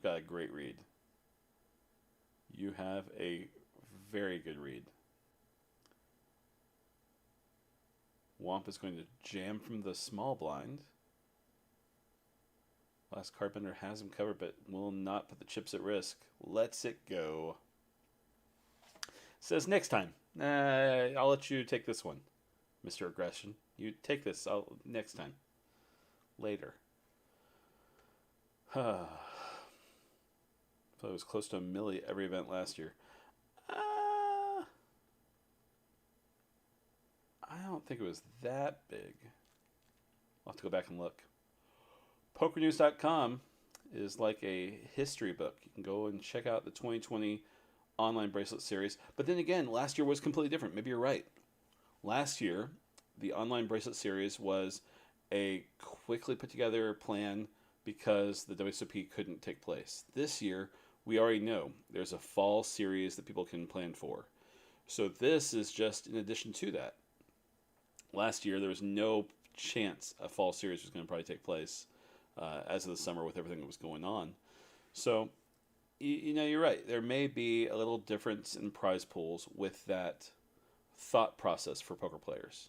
got a great read. You have a very good read. Womp is going to jam from the small blind. Last Carpenter has him covered, but will not put the chips at risk. Lets it go. Says next time. I'll let you take this one, Mr. Aggression. You take this. Next time. Later. It was close to a milli every event last year. I don't think it was that big. I'll have to go back and look. PokerNews.com is like a history book. You can go and check out the 2020 online bracelet series. But then again, last year was completely different. Maybe you're right. Last year, the online bracelet series was a quickly put together plan because the WSOP couldn't take place. This year, we already know there's a fall series that people can plan for. So this is just in addition to that. Last year, there was no chance a fall series was going to probably take place as of the summer with everything that was going on. So, you're right. There may be a little difference in prize pools with that thought process for poker players.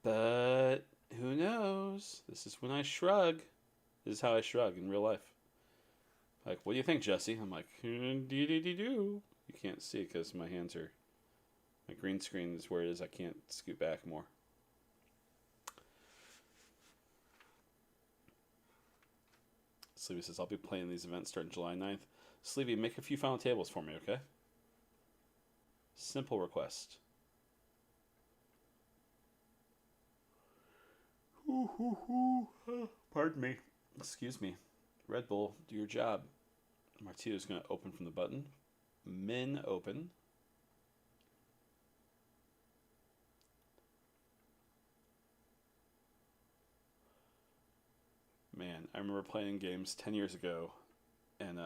But who knows? This is when I shrug. This is how I shrug in real life. Like, what do you think, Jesse? I'm like, dee-dee-dee-doo. You can't see it because my hands are... My green screen is where it is. I can't scoot back more. Sleevy says, I'll be playing these events starting July 9th. Sleevy, make a few final tables for me, okay? Simple request. Pardon me. Excuse me. Red Bull, do your job. Martito's going to open from the button. Min open. Man, I remember playing games 10 years ago and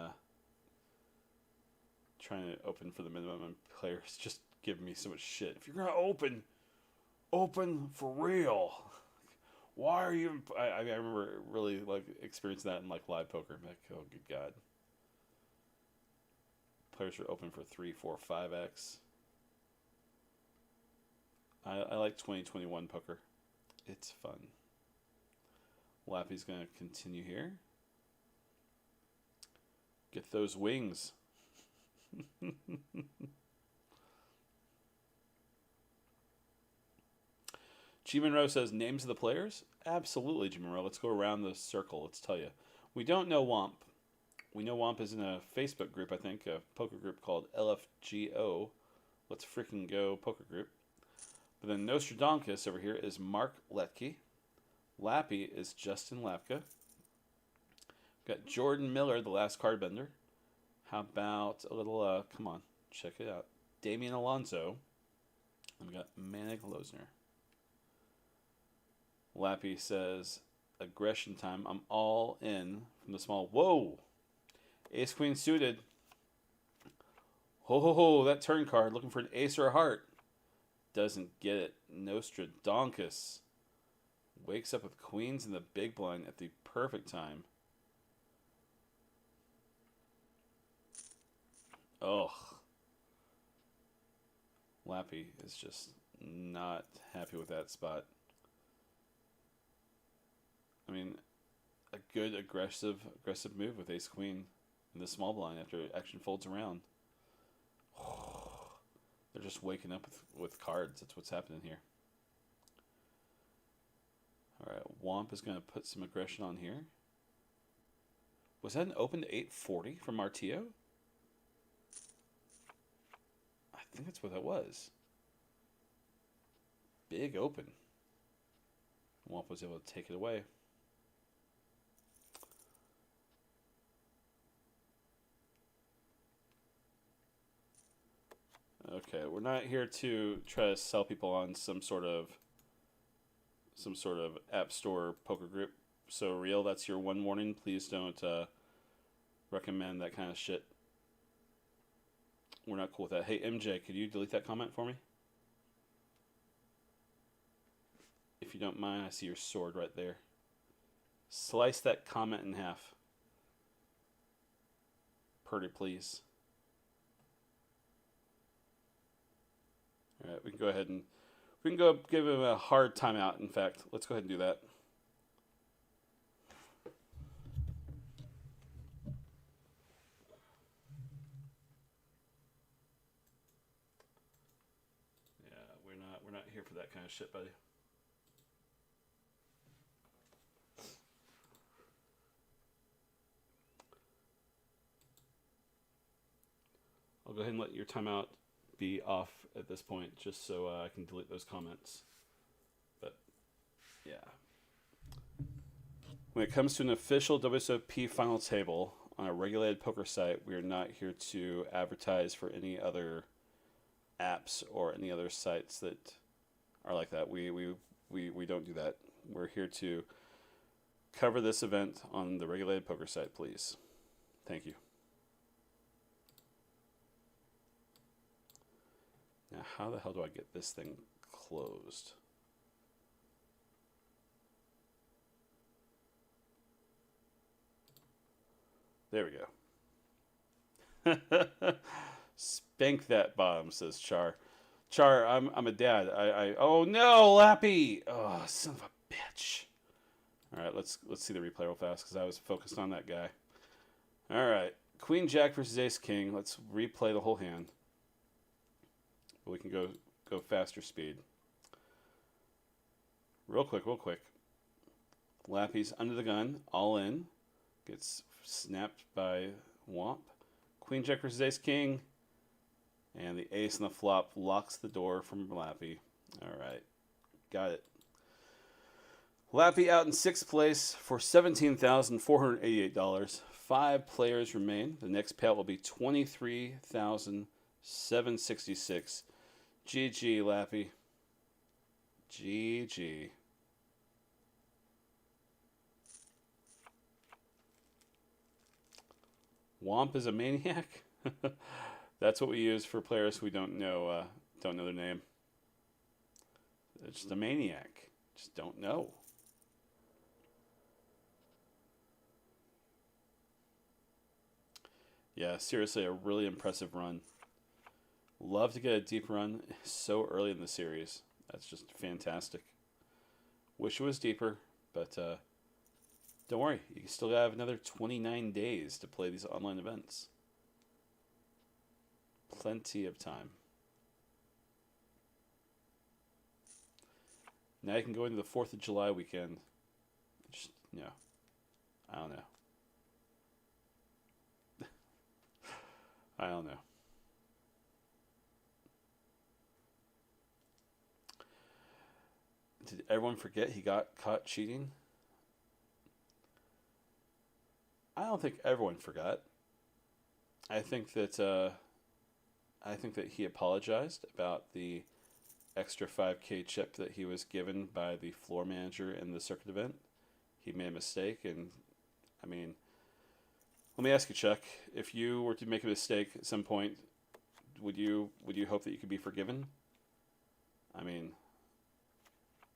trying to open for the minimum, and players just give me so much shit. If you're gonna open for real. Why are you? I remember really like experiencing that in like live poker. I'm like, oh good god. Players are open for 3, 4, 5x. I like 2021 poker. It's fun. Lappy's gonna continue here. Get those wings. G Monroe says names of the players. Absolutely, G Monroe. Let's go around the circle. Let's tell you. We don't know Womp. We know Womp is in a Facebook group, I think, a poker group called LFGO. Let's freaking go poker group. But then Nostradamus over here is Mark Letke. Lappy is Justin Lapka. Got Jordan Miller, the last card bender. How about a little, come on, check it out. Damian Alonso. And we got Manik Losner. Lappy says, aggression time. I'm all in from the small. Whoa! Ace Queen suited. Ho ho ho, that turn card. Looking for an ace or a heart. Doesn't get it. Nostradamus wakes up with queens in the big blind at the perfect time. Ugh. Lappy is just not happy with that spot. I mean, a good aggressive move with ace queen in the small blind after action folds around. They're just waking up with cards. That's what's happening here. All right, Womp is going to put some aggression on here. Was that an open to 840 from Martillo? I think that's what that was. Big open. Womp was able to take it away. Okay, we're not here to try to sell people on some sort of app store poker group. So real, that's your one warning. Please don't recommend that kind of shit. We're not cool with that. Hey MJ, could you delete that comment for me? If you don't mind, I see your sword right there. Slice that comment in half. Pretty please. All right, we can go ahead and give him a hard timeout. In fact, let's go ahead and do that. Yeah, we're not here for that kind of shit, buddy. I'll go ahead and let your timeout be off at this point, just so I can delete those comments. But yeah, when it comes to an official WSOP final table on a regulated poker site, we are not here to advertise for any other apps or any other sites that are like that. We don't do that. We're here to cover this event on the regulated poker site, please. Thank you. Now, how the hell do I get this thing closed? There we go. Spank that bottom, says Char. Char, I'm a dad. Oh no, Lappy! Oh, son of a bitch. All right, let's see the replay real fast because I was focused on that guy. All right, Queen Jack versus Ace King. Let's replay the whole hand. We can go faster speed. Real quick. Lappy's under the gun, all in. Gets snapped by Womp. Queen Jack versus Ace King. And the ace and the flop locks the door from Lappy. All right. Got it. Lappy out in 6th place for $17,488. 5 players remain. The next payout will be $23,766. GG, Lappy. GG. Womp is a maniac. That's what we use for players who don't know their name. It's just a maniac. Just don't know. Yeah, seriously, a really impressive run. Love to get a deep run so early in the series. That's just fantastic. Wish it was deeper, but don't worry. You still have another 29 days to play these online events. Plenty of time. Now you can go into the 4th of July weekend. Just, I don't know. I don't know. Did everyone forget he got caught cheating? I don't think everyone forgot. I think that he apologized about the extra 5K chip that he was given by the floor manager in the circuit event. He made a mistake, and I mean, let me ask you, Chuck, if you were to make a mistake at some point, would you hope that you could be forgiven? I mean,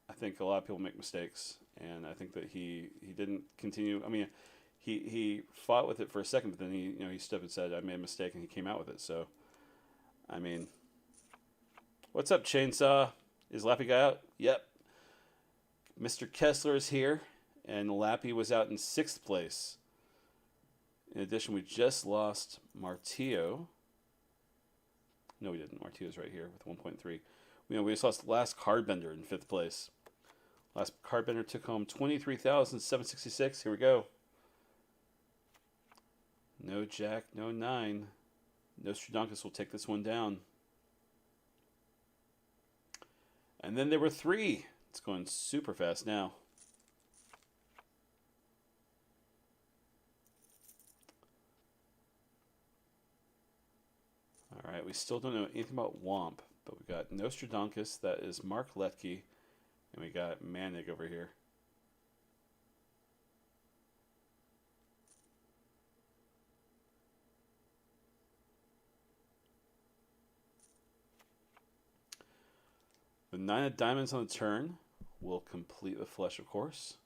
I think a lot of people make mistakes, and I think that he didn't continue. I mean, he fought with it for a second, but then he stood up and said, "I made a mistake," and he came out with it. So, I mean, what's up, Chainsaw? Is Lappy guy out? Yep. Mr. Kessler is here, and Lappy was out in 6th place. In addition, we just lost Martillo. No, we didn't. Martillo's right here with 1.3. We just lost the last Cardbender in 5th place. Last Cardbender took home 23,766. Here we go. No Jack, no 9. Nostradamus will take this one down. And then there were 3. It's going super fast now. All right, we still don't know anything about Womp, but we got Nostradamus, that is Mark Letke, and we got Manig over here. The 9 of diamonds on the turn will complete the flush, of course.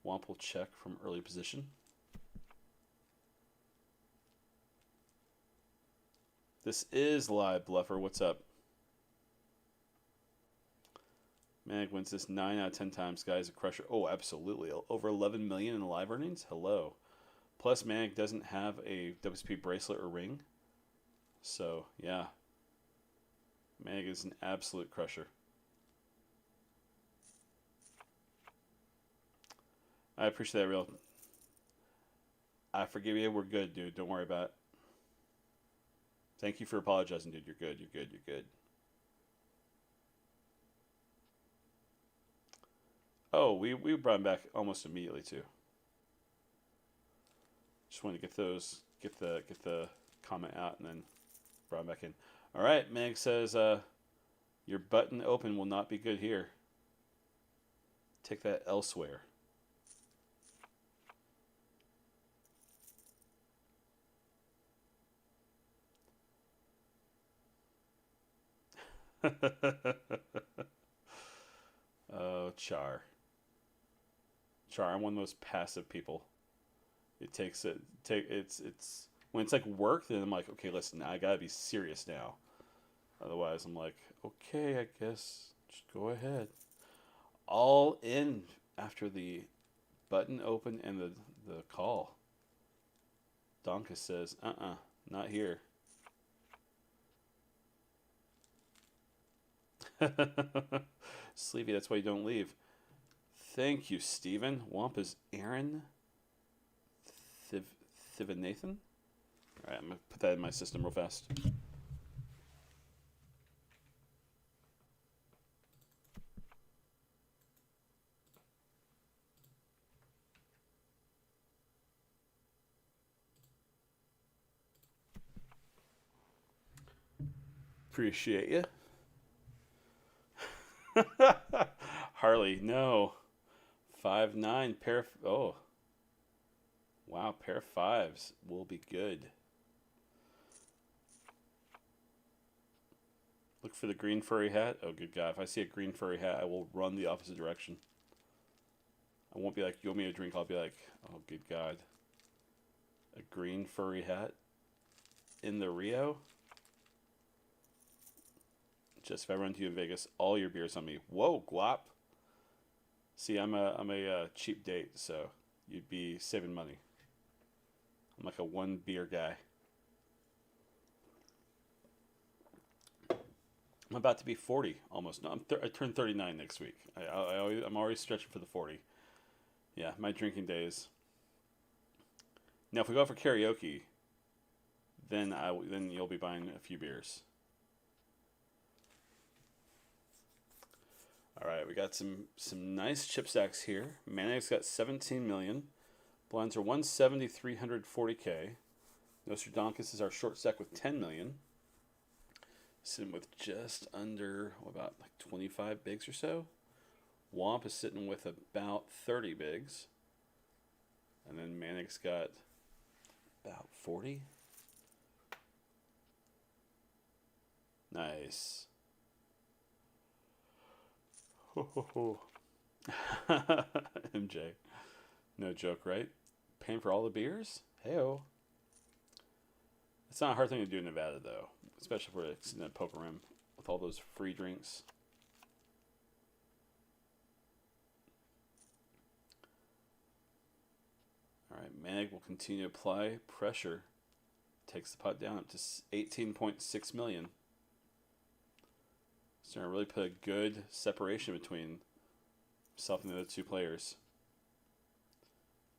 Womp will check from early position. This is live, Bluffer. What's up? Mag wins this 9 out of 10 times, guys. A crusher. Oh, absolutely. Over 11 million in live earnings. Hello. Plus, Mag doesn't have a WSOP bracelet or ring. So, yeah. Mag is an absolute crusher. I appreciate that, real. I forgive you. We're good, dude. Don't worry about it. Thank you for apologizing, dude. You're good. You're good. You're good. Oh, we brought him back almost immediately too. Just wanted to get the comment out and then brought him back in. All right, Meg says your button open will not be good here. Take that elsewhere. Oh, Char. Char, I'm one of those passive people. It's when it's like work, then I'm like, okay, listen, I gotta be serious now. Otherwise, I'm like, okay, I guess just go ahead. All in after the button open and the call. Donka says, not here. Sleepy, that's why you don't leave. Thank you, Steven. Womp is Aaron Thivanathan. Alright, I'm going to put that in my system real fast. Appreciate you. Harley, no. 5'9", pair of... Oh. Wow, pair of fives will be good. Look for the green furry hat. Oh, good God. If I see a green furry hat, I will run the opposite direction. I won't be like, you want me to drink? I'll be like, oh, good God. A green furry hat in the Rio? Just if I run into you in Vegas, all your beers on me. Whoa, glop. See, I'm a cheap date, so you'd be saving money. I'm like a one beer guy. I'm about to be 40 almost. No, I turn 39 next week. I'm always stretching for the 40. Yeah, my drinking days. Now, if we go out for karaoke, then you'll be buying a few beers. All right, we got some nice chip stacks here. Manag's got 17 million. Blinds are 170, 340K. Nostradamus is our short stack with 10 million. Sitting with just under, about like 25 bigs or so. Womp is sitting with about 30 bigs. And then Manic's got about 40. Nice. Ho, ho, ho. MJ. No joke, right? Paying for all the beers? Hey-o. It's not a hard thing to do in Nevada, though. Especially for sitting at Poker Room with all those free drinks. Alright, Mag will continue to apply pressure. Takes the pot down up to 18.6 million. Starting to really put a good separation between himself and the other two players.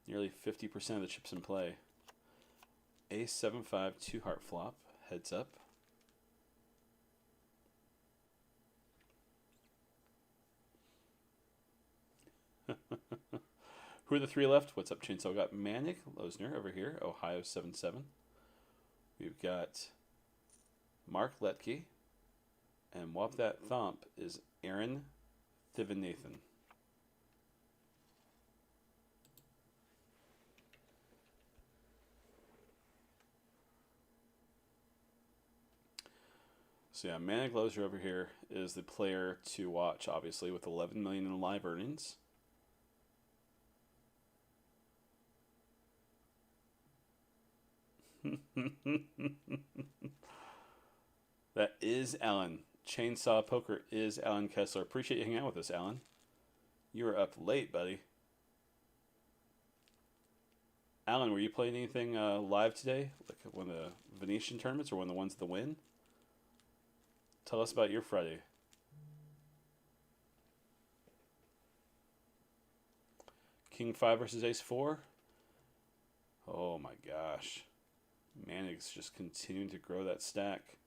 Nearly 50% of the chips in play. Ace 7-5 2-heart flop. Heads up. Who are the three left? What's up, Chainsaw? We got Manic Losner over here, Ohio 7-7. We've got Mark Letke. And Whop That Thump is Aaron Thivenathan. So yeah, Manic Loser over here is the player to watch, obviously, with 11 million in live earnings. That is Alan. Chainsaw Poker is Alan Kessler. Appreciate you hanging out with us, Alan. You were up late, buddy. Alan, were you playing anything live today? Like one of the Venetian tournaments or one of the ones that win? Tell us about your Friday. King 5 versus Ace 4? Oh my gosh. Manig's just continuing to grow that stack.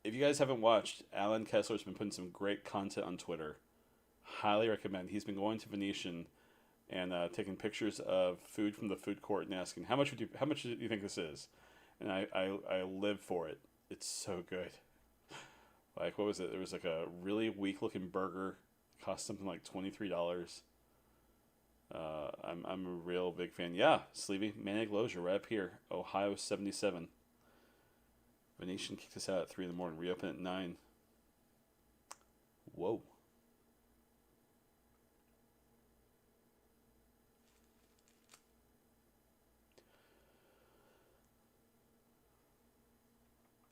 If you guys haven't watched, Alan Kessler's been putting some great content on Twitter. Highly recommend. He's been going to Venetian and taking pictures of food from the food court and asking, how much do you think this is? And I live for it. It's so good. Like, what was it? There was like a really weak looking burger. Cost something like $23. I'm a real big fan. Yeah, Sleevey, Manic Lozier right up here. Ohio 77. Venetian kicked us out at 3 in the morning. Reopen at 9. Whoa.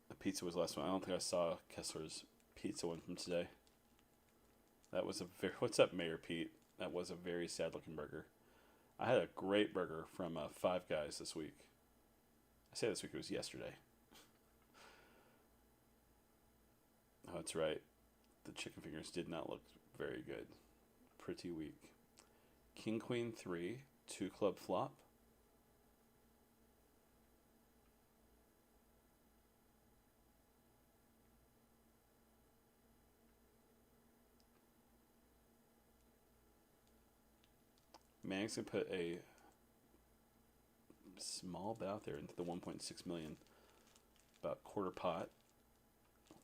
The pizza was the last one. I don't think I saw Kessler's pizza one from today. That was a very... What's up, Mayor Pete? That was a very sad looking burger. I had a great burger from Five Guys this week. I say this week, it was yesterday. Oh, that's right. The chicken fingers did not look very good. Pretty weak. King Queen 3, 2 club flop. Manix can put a small bet out there into the 1.6 million. About quarter pot.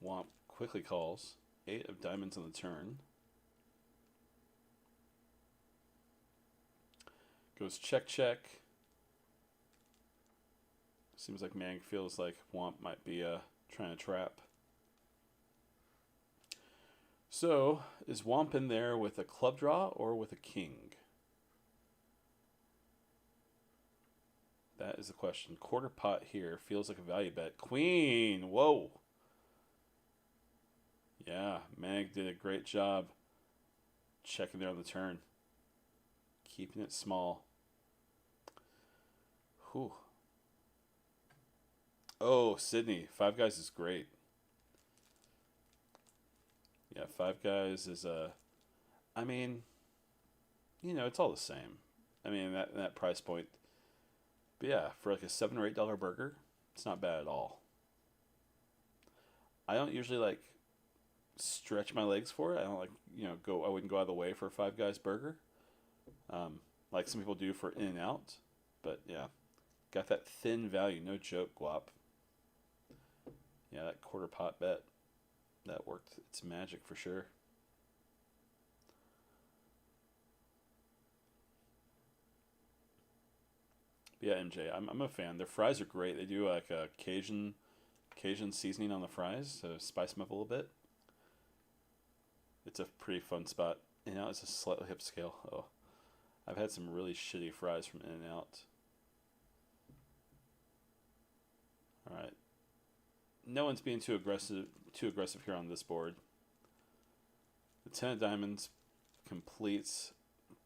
Womp quickly calls. 8 of diamonds on the turn. Goes check, check. Seems like Mang feels like Womp might be trying to trap. So, is Womp in there with a club draw or with a king? That is the question. Quarter pot here feels like a value bet. Queen! Whoa! Yeah, Mag did a great job checking there on the turn. Keeping it small. Whew. Oh, Sydney. Five Guys is great. Yeah, Five Guys is I mean, it's all the same. I mean, that price point. But yeah, for like a $7 or $8 burger, it's not bad at all. I don't usually like stretch my legs for it. I don't like I wouldn't go out of the way for a Five Guys burger, like some people do for In and Out. But yeah, got that thin value, no joke, Guap. Yeah, that quarter pot bet, that worked its magic for sure. But yeah, MJ, I'm a fan. Their fries are great. They do like a Cajun seasoning on the fries to spice them up a little bit. It's a pretty fun spot. In-N-Out is a slightly hip scale. Oh, I've had some really shitty fries from In-N-Out. All right. No one's being too aggressive here on this board. The 10 of diamonds completes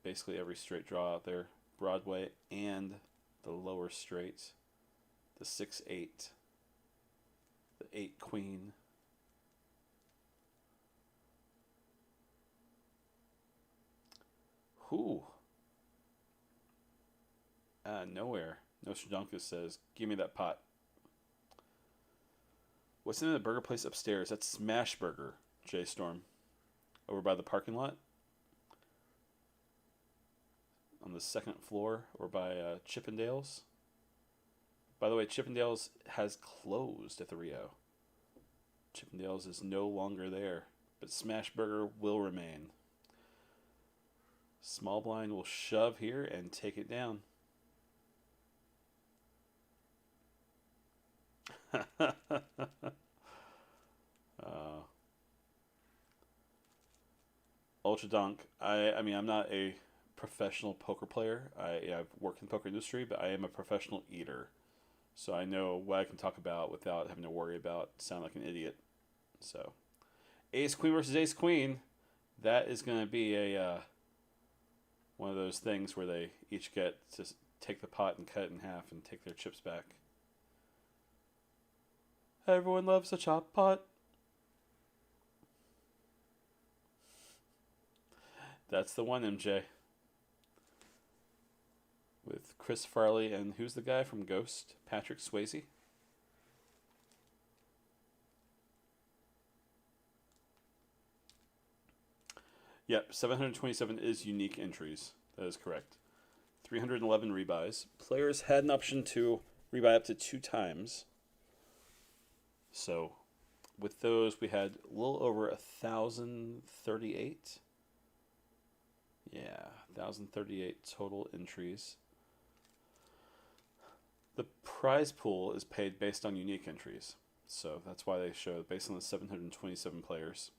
basically every straight draw out there. Broadway and the lower straight. The 6-8. The 8 queen. Whew. Nowhere. Nostradamus says, give me that pot. What's in the burger place upstairs? That's Smash Burger, J-Storm. Over by the parking lot. On the second floor, or by Chippendales. By the way, Chippendales has closed at the Rio. Chippendales is no longer there, but Smash Burger will remain. Small blind will shove here and take it down. Ultra Dunk. I mean, I'm not a professional poker player. I've worked in the poker industry, but I am a professional eater. So I know what I can talk about without having to worry about sound like an idiot. So, Ace Queen versus Ace Queen. That is going to be a one of those things where they each get to take the pot and cut it in half and take their chips back. Everyone loves a chop pot. That's the one, MJ. With Chris Farley and who's the guy from Ghost? Patrick Swayze. Yep, 727 is unique entries. That is correct. 311 rebuys. Players had an option to rebuy up to 2 times. So, with those, we had a little over 1,038. Yeah, 1,038 total entries. The prize pool is paid based on unique entries. So that's why they show based on the 727 players.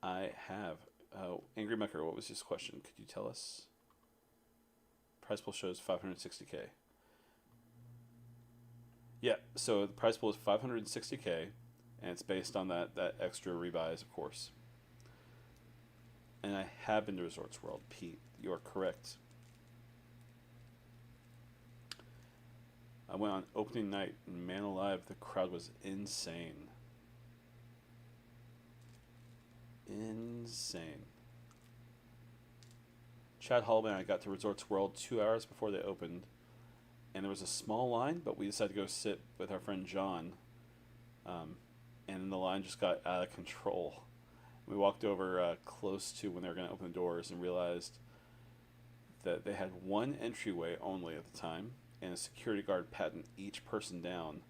I have. Angry Mecker, what was his question? Could you tell us? Prize pool shows 560K. Yeah, so the prize pool is 560K. And it's based on that extra rebuys, of course. And I have been to Resorts World, Pete. You are correct. I went on opening night, and man alive, the crowd was insane. Insane. Chad Holloway and I got to Resorts World 2 hours before they opened. And there was a small line, but we decided to go sit with our friend John. And the line just got out of control. We walked over close to when they were going to open the doors and realized that they had one entryway only at the time, and a security guard patting each person down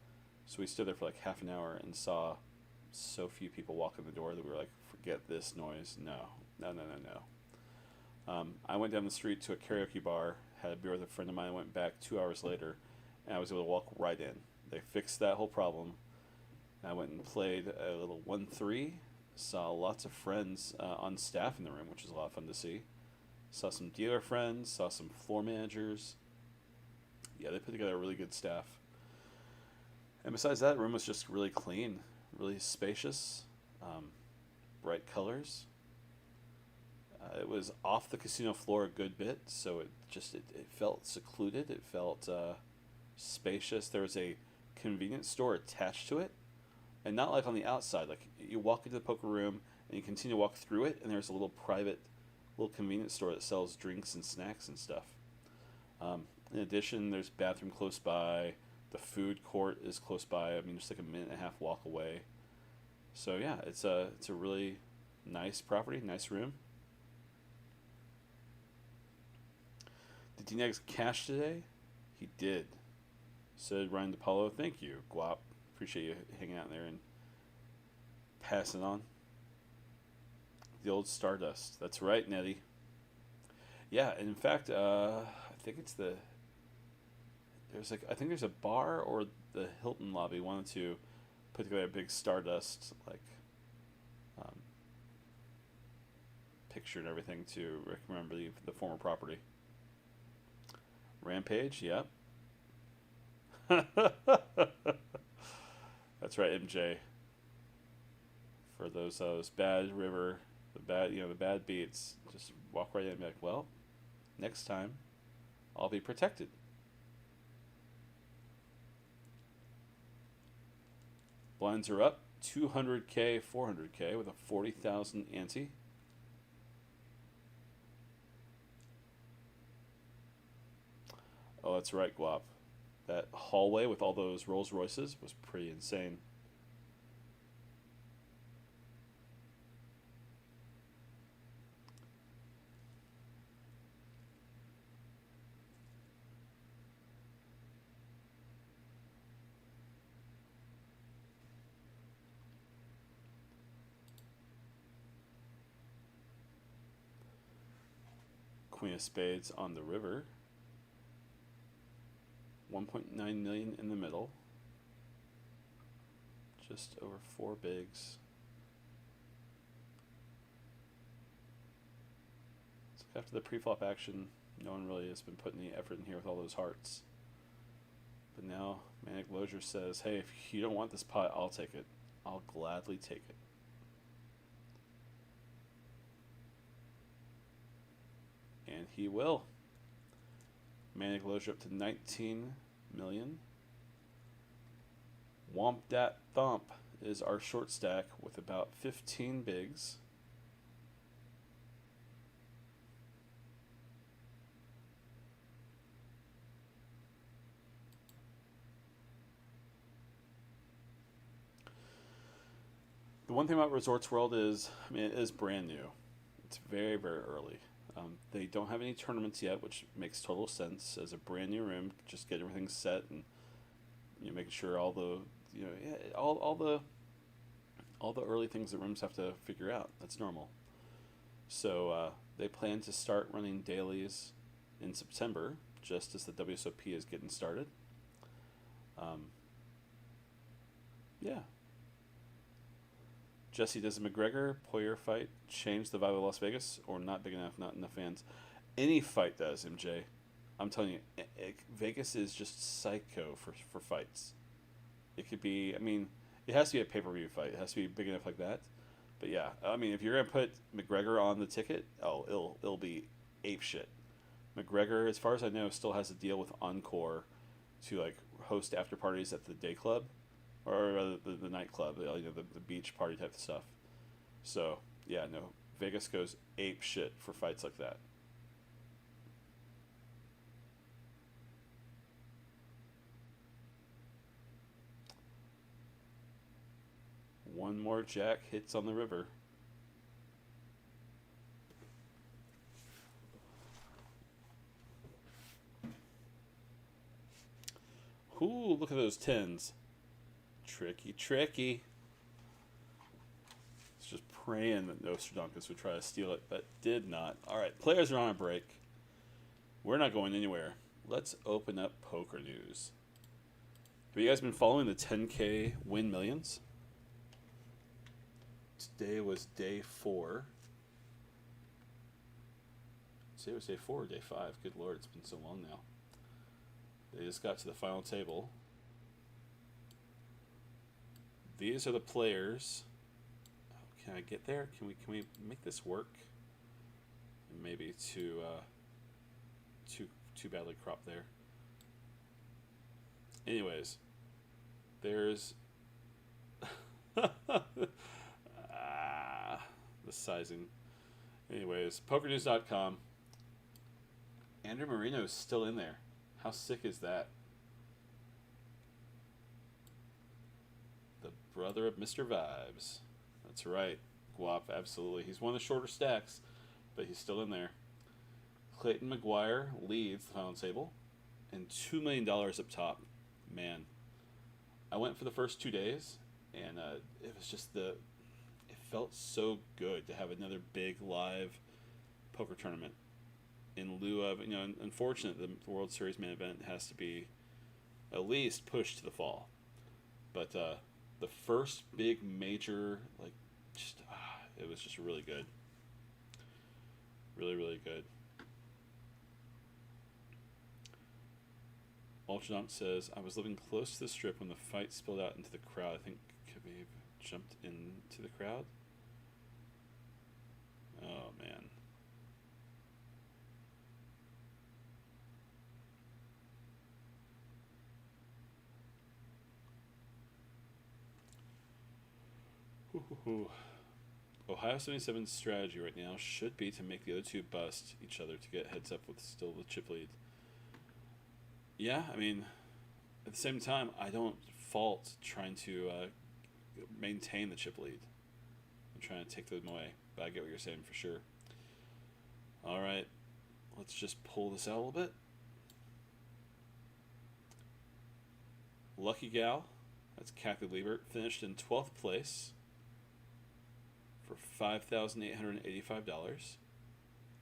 So we stood there for like half an hour and saw so few people walk in the door that we were like, forget this noise. No, no, no, no, no. I went down the street to a karaoke bar, had a beer with a friend of mine, went back 2 hours later, and I was able to walk right in. They fixed that whole problem. I went and played a little 1-3. Saw lots of friends on staff in the room, which was a lot of fun to see. Saw some dealer friends, saw some floor managers. Yeah, they put together a really good staff. And besides that, the room was just really clean, really spacious, bright colors. It was off the casino floor a good bit, so it felt secluded. It felt spacious. There was a convenience store attached to it, and not like on the outside. Like you walk into the poker room and you continue to walk through it, and there's a little private, little convenience store that sells drinks and snacks and stuff. In addition, there's a bathroom close by. The food court is close by. I mean, just like a minute and a half walk away. So yeah, it's a really nice property, nice room. Did D-Negs cash today? He did. Said Ryan DePaulo, thank you, Guap. Appreciate you hanging out there and passing on. The old Stardust. That's right, Nettie. Yeah, and in fact, I think it's I think there's a bar or the Hilton lobby wanted to put together a big Stardust picture and everything to remember the former property. Rampage, yep. That's right, MJ. For those bad river, the bad beats, just walk right in and be like, well, next time, I'll be protected. Blinds are up 200K, 400K with a 40,000 ante. Oh, that's right, Guap. That hallway with all those Rolls Royces was pretty insane. Queen of Spades on the river. 1.9 million in the middle. Just over 4 bigs. So after the pre-flop action, no one really has been putting any effort in here with all those hearts. But now Manic Lozier says, hey, if you don't want this pot, I'll take it. I'll gladly take it. And he will. Manic Lozier up to 19 million. Womp Dat Thump is our short stack with about 15 bigs. The one thing about Resorts World is, I mean, it is brand new. It's very, very early. They don't have any tournaments yet, which makes total sense. As a brand new room, just get everything set and making sure all the all the early things that rooms have to figure out. That's normal. So they plan to start running dailies in September, just as the WSOP is getting started. Yeah. Jesse does a McGregor Poirier fight change the vibe of Las Vegas, or not big enough, not enough fans? Any fight does, MJ. I'm telling you, Vegas is just psycho for fights. It could be, I mean, it has to be a pay-per-view fight. It has to be big enough like that. But yeah, I mean, if you're gonna put McGregor on the ticket, it'll be ape shit. McGregor, as far as I know, still has a deal with Encore to like host after parties at the day club, or rather the nightclub, the beach party type of stuff. So yeah, no, Vegas goes ape shit for fights like that. One more jack hits on the river. Ooh, look at those tens. Tricky, tricky. It's just praying that Nostradamus would try to steal it, but did not. All right, players are on a break. We're not going anywhere. Let's open up poker news. Have you guys been following the 10K win millions? Today was day 4. Today was day 4 or day 5. Good Lord, it's been so long now. They just got to the final table. These are the players. Oh, can I get there? Can we make this work? Maybe too badly cropped there. Anyways, there's the sizing. Anyways, PokerNews.com. Andrew Marino is still in there. How sick is that? The brother of Mr. Vibes. That's right. Guap, absolutely. He's one of the shorter stacks, but he's still in there. Clayton McGuire leads the final table, and $2 million up top. Man, I went for the first 2 days, and it was just it felt so good to have another big live poker tournament in lieu of, unfortunately, the World Series main event has to be at least pushed to the fall. But the first big major, it was just really good. Really, really good. Ultradonk says, I was living close to the strip when the fight spilled out into the crowd. I think Khabib jumped into the crowd. Oh, man. Ohio 77's strategy right now should be to make the other two bust each other to get heads up with still the chip lead. Yeah, I mean, at the same time, I don't fault trying to maintain the chip lead. I'm trying to take them away, but I get what you're saying for sure. All right, let's just pull this out a little bit. Lucky Gal, that's Kathy Liebert, finished in 12th place for $5,885.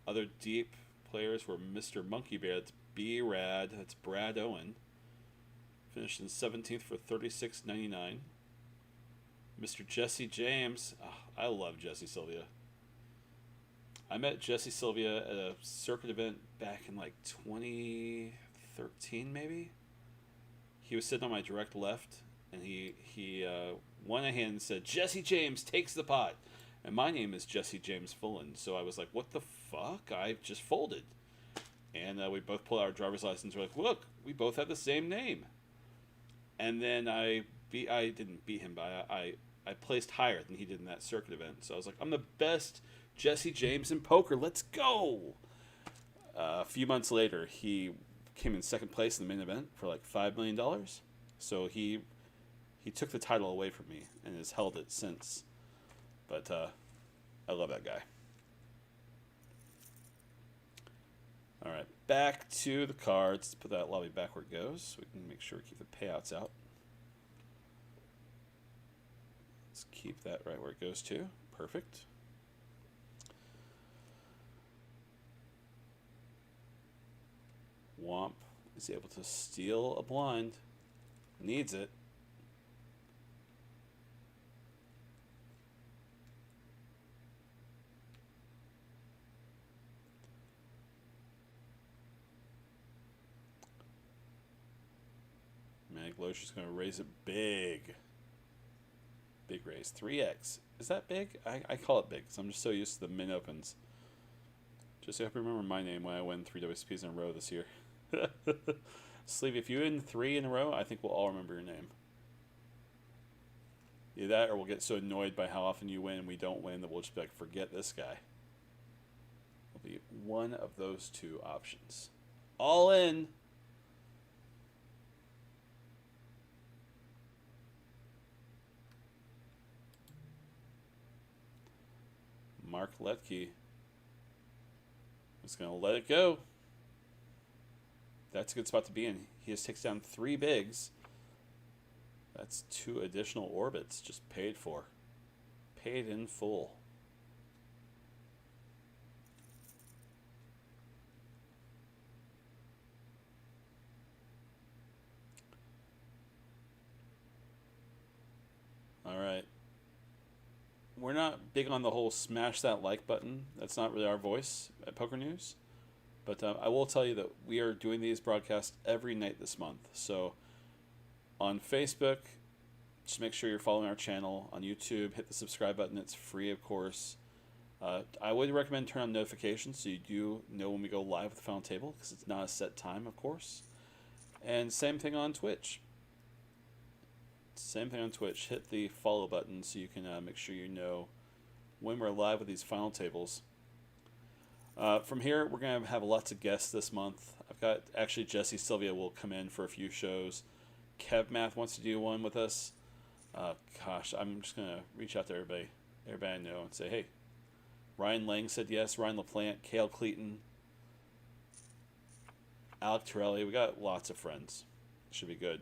Other deep players were Mr. Monkey Bear, that's B-Rad, that's Brad Owen, finished in 17th for $36.99. Mr. Jesse James, I love Jesse Sylvia. I met Jesse Sylvia at a circuit event back in 2013 maybe. He was sitting on my direct left, and he won a hand and said, Jesse James takes the pot. And my name is Jesse James Fullen, so I was like, what the fuck? I just folded. And we both pulled out our driver's license. We're like, look, we both have the same name. And then I didn't beat him, but I placed higher than he did in that circuit event. So I was like, I'm the best Jesse James in poker. Let's go. A few months later, he came in second place in the main event for $5 million. So he took the title away from me and has held it since. But I love that guy. All right, back to the cards. Let's put that lobby back where it goes so we can make sure we keep the payouts out. Let's keep that right where it goes to. Perfect. Womp is able to steal a blind. Needs it. Maglosh is going to raise it big. Big raise. 3x. Is that big? I call it big because I'm just so used to the min opens. Just so you have to remember my name when I win 3 WSPs in a row this year. Sleeve, if you win 3 in a row, I think we'll all remember your name. Either that or we'll get so annoyed by how often you win and we don't win that we'll just be like, forget this guy. It'll be one of those two options. All in. Mark Letke is going to let it go. That's a good spot to be in. He just takes down 3 bigs. That's 2 additional orbits just paid for. Paid in full. All right. We're not big on the whole smash that like button. That's not really our voice at Poker News. But I will tell you that we are doing these broadcasts every night this month. So on Facebook, just make sure you're following our channel. On YouTube, hit the subscribe button. It's free, of course. I would recommend turn on notifications so you do know when we go live with the final table, because it's not a set time, of course. And same thing on Twitch. Same thing on Twitch. Hit the follow button so you can make sure you know when we're live with these final tables. From here, we're going to have lots of guests this month. I've got, actually, Jesse Sylvia will come in for a few shows. Kev Math wants to do one with us. Gosh, I'm just going to reach out to everybody I know and say, hey. Ryan Lang said yes. Ryan LaPlante, Cale Cleaton, Alec Torelli. We got lots of friends. Should be good.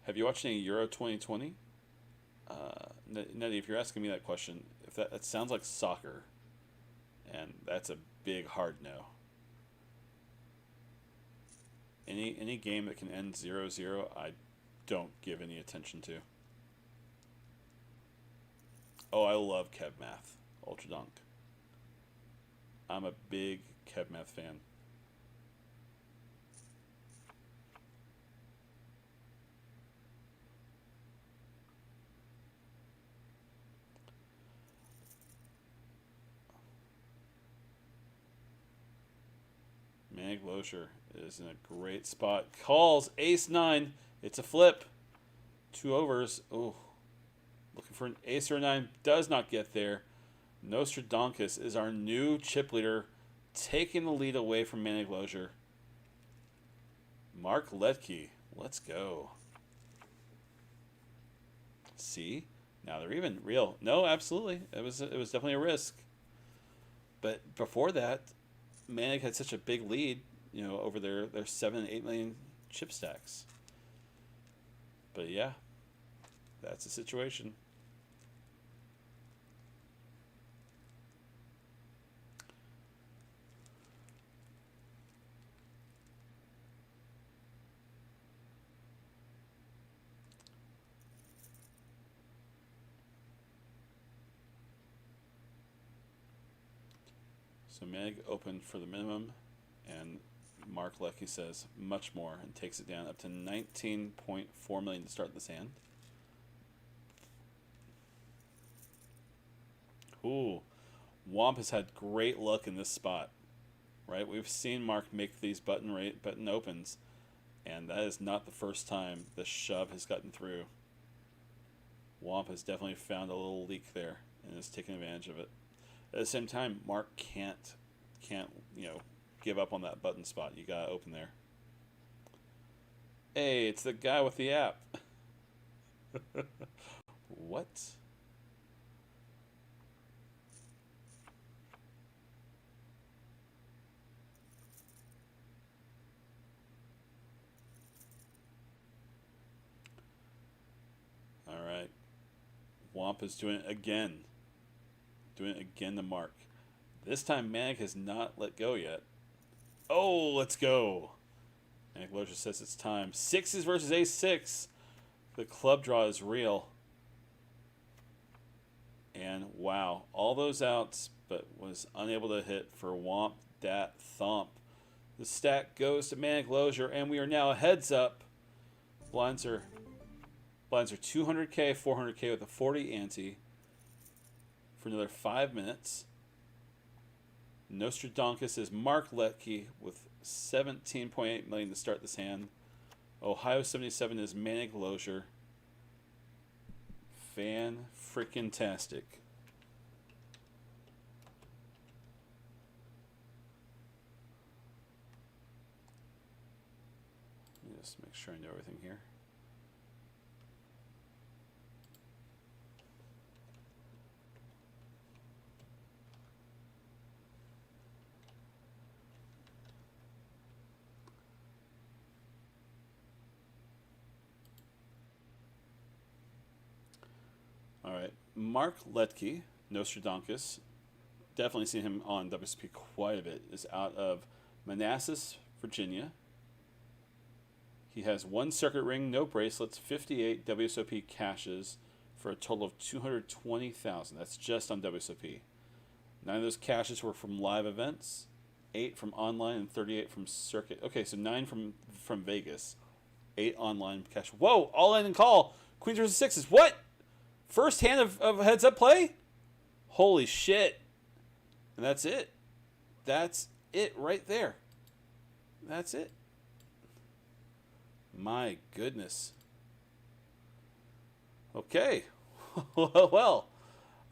Have you watched any Euro 2020? Nettie, if you're asking me that question, if that sounds like soccer, and that's a big hard no. Any game that can end 0-0, I don't give any attention to. Oh, I love Kev Math, Ultra Dunk. I'm a big Kev Math fan. Manny Glosher is in a great spot. Calls ace-9. It's a flip. 2 overs. Oh, looking for an ace or a 9. Does not get there. Nostradamus is our new chip leader, taking the lead away from Manny Glosher. Mark Letke. Let's go. See? Now they're even. Real. No, absolutely. It was definitely a risk. But before that, Manic had such a big lead, over their 7 and 8 million chip stacks. But yeah, that's the situation. So Meg opened for the minimum, and Mark Leckie says much more and takes it down up to 19.4 million to start this hand. Ooh, Womp has had great luck in this spot, right? We've seen Mark make these button opens, and that is not the first time the shove has gotten through. Womp has definitely found a little leak there and is taking advantage of it. At the same time, Mark can't give up on that button spot. You gotta open there. Hey, it's the guy with the app. What? All right. Womp is doing it again. Doing it again to Mark. This time Manic has not let go yet. Oh, let's go. Manic Loja says it's time. 6s versus ace-6. The club draw is real. And wow, all those outs, but was unable to hit for Womp Dat Thump. The stack goes to Manic Loja, and we are now heads up. Blinds are 200K, 400K with a 40 ante for another 5 minutes. Nostradamus is Mark Letke with 17.8 million to start this hand. Ohio 77 is Manic Loja. Fan-freaking-tastic. Let me just make sure I know everything here. Mark Letke, Nostradamus, definitely seen him on WSOP quite a bit, is out of Manassas, Virginia. He has 1 circuit ring, no bracelets, 58 WSOP caches for a total of 220,000. That's just on WSOP. 9 of those caches were from live events, 8 from online, and 38 from circuit. Okay, so 9 from Vegas, 8 online cache. Whoa! All in and call. Queens versus sixes. What? First hand of heads up play? Holy shit! And that's it. That's it right there. That's it. My goodness. Okay. Well,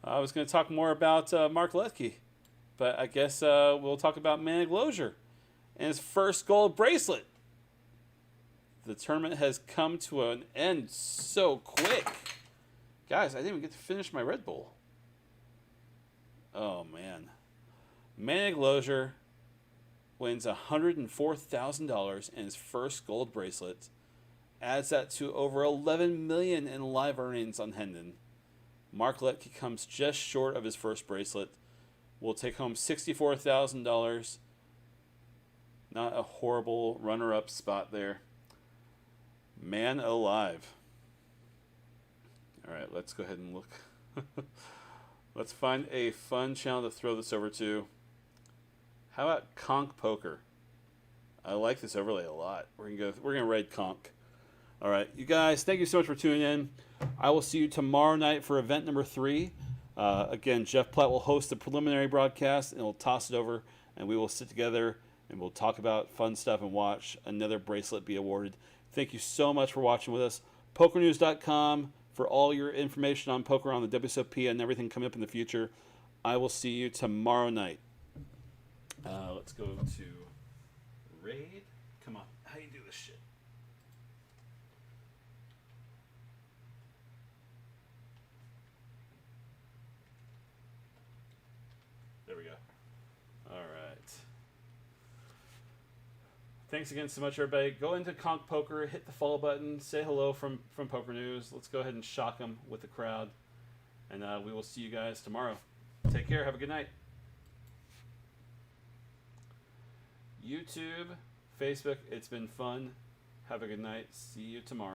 I was going to talk more about Mark Letke, but I guess we'll talk about Maniglozier and his first gold bracelet. The tournament has come to an end so quick. Guys, I didn't even get to finish my Red Bull. Oh, man. Maniglozier wins $104,000 in his first gold bracelet. Adds that to over $11 million in live earnings on Hendon. Mark Letke comes just short of his first bracelet. Will take home $64,000. Not a horrible runner-up spot there. Man alive. All right, let's go ahead and look. Let's find a fun channel to throw this over to. How about Conk Poker? I like this overlay a lot. We're gonna raid Conk. All right, you guys, thank you so much for tuning in. I will see you tomorrow night for event number 3. Again, Jeff Platt will host the preliminary broadcast, and we'll toss it over, and we will sit together, and we'll talk about fun stuff and watch another bracelet be awarded. Thank you so much for watching with us. PokerNews.com for all your information on poker, on the WSOP, and everything coming up in the future. I will see you tomorrow night. Let's go to raid. Come on, how you do this shit? There we go. All right. Thanks again so much, everybody. Go into Conk Poker, hit the follow button, say hello from Poker News. Let's go ahead and shock them with the crowd. And we will see you guys tomorrow. Take care. Have a good night. YouTube, Facebook, it's been fun. Have a good night. See you tomorrow.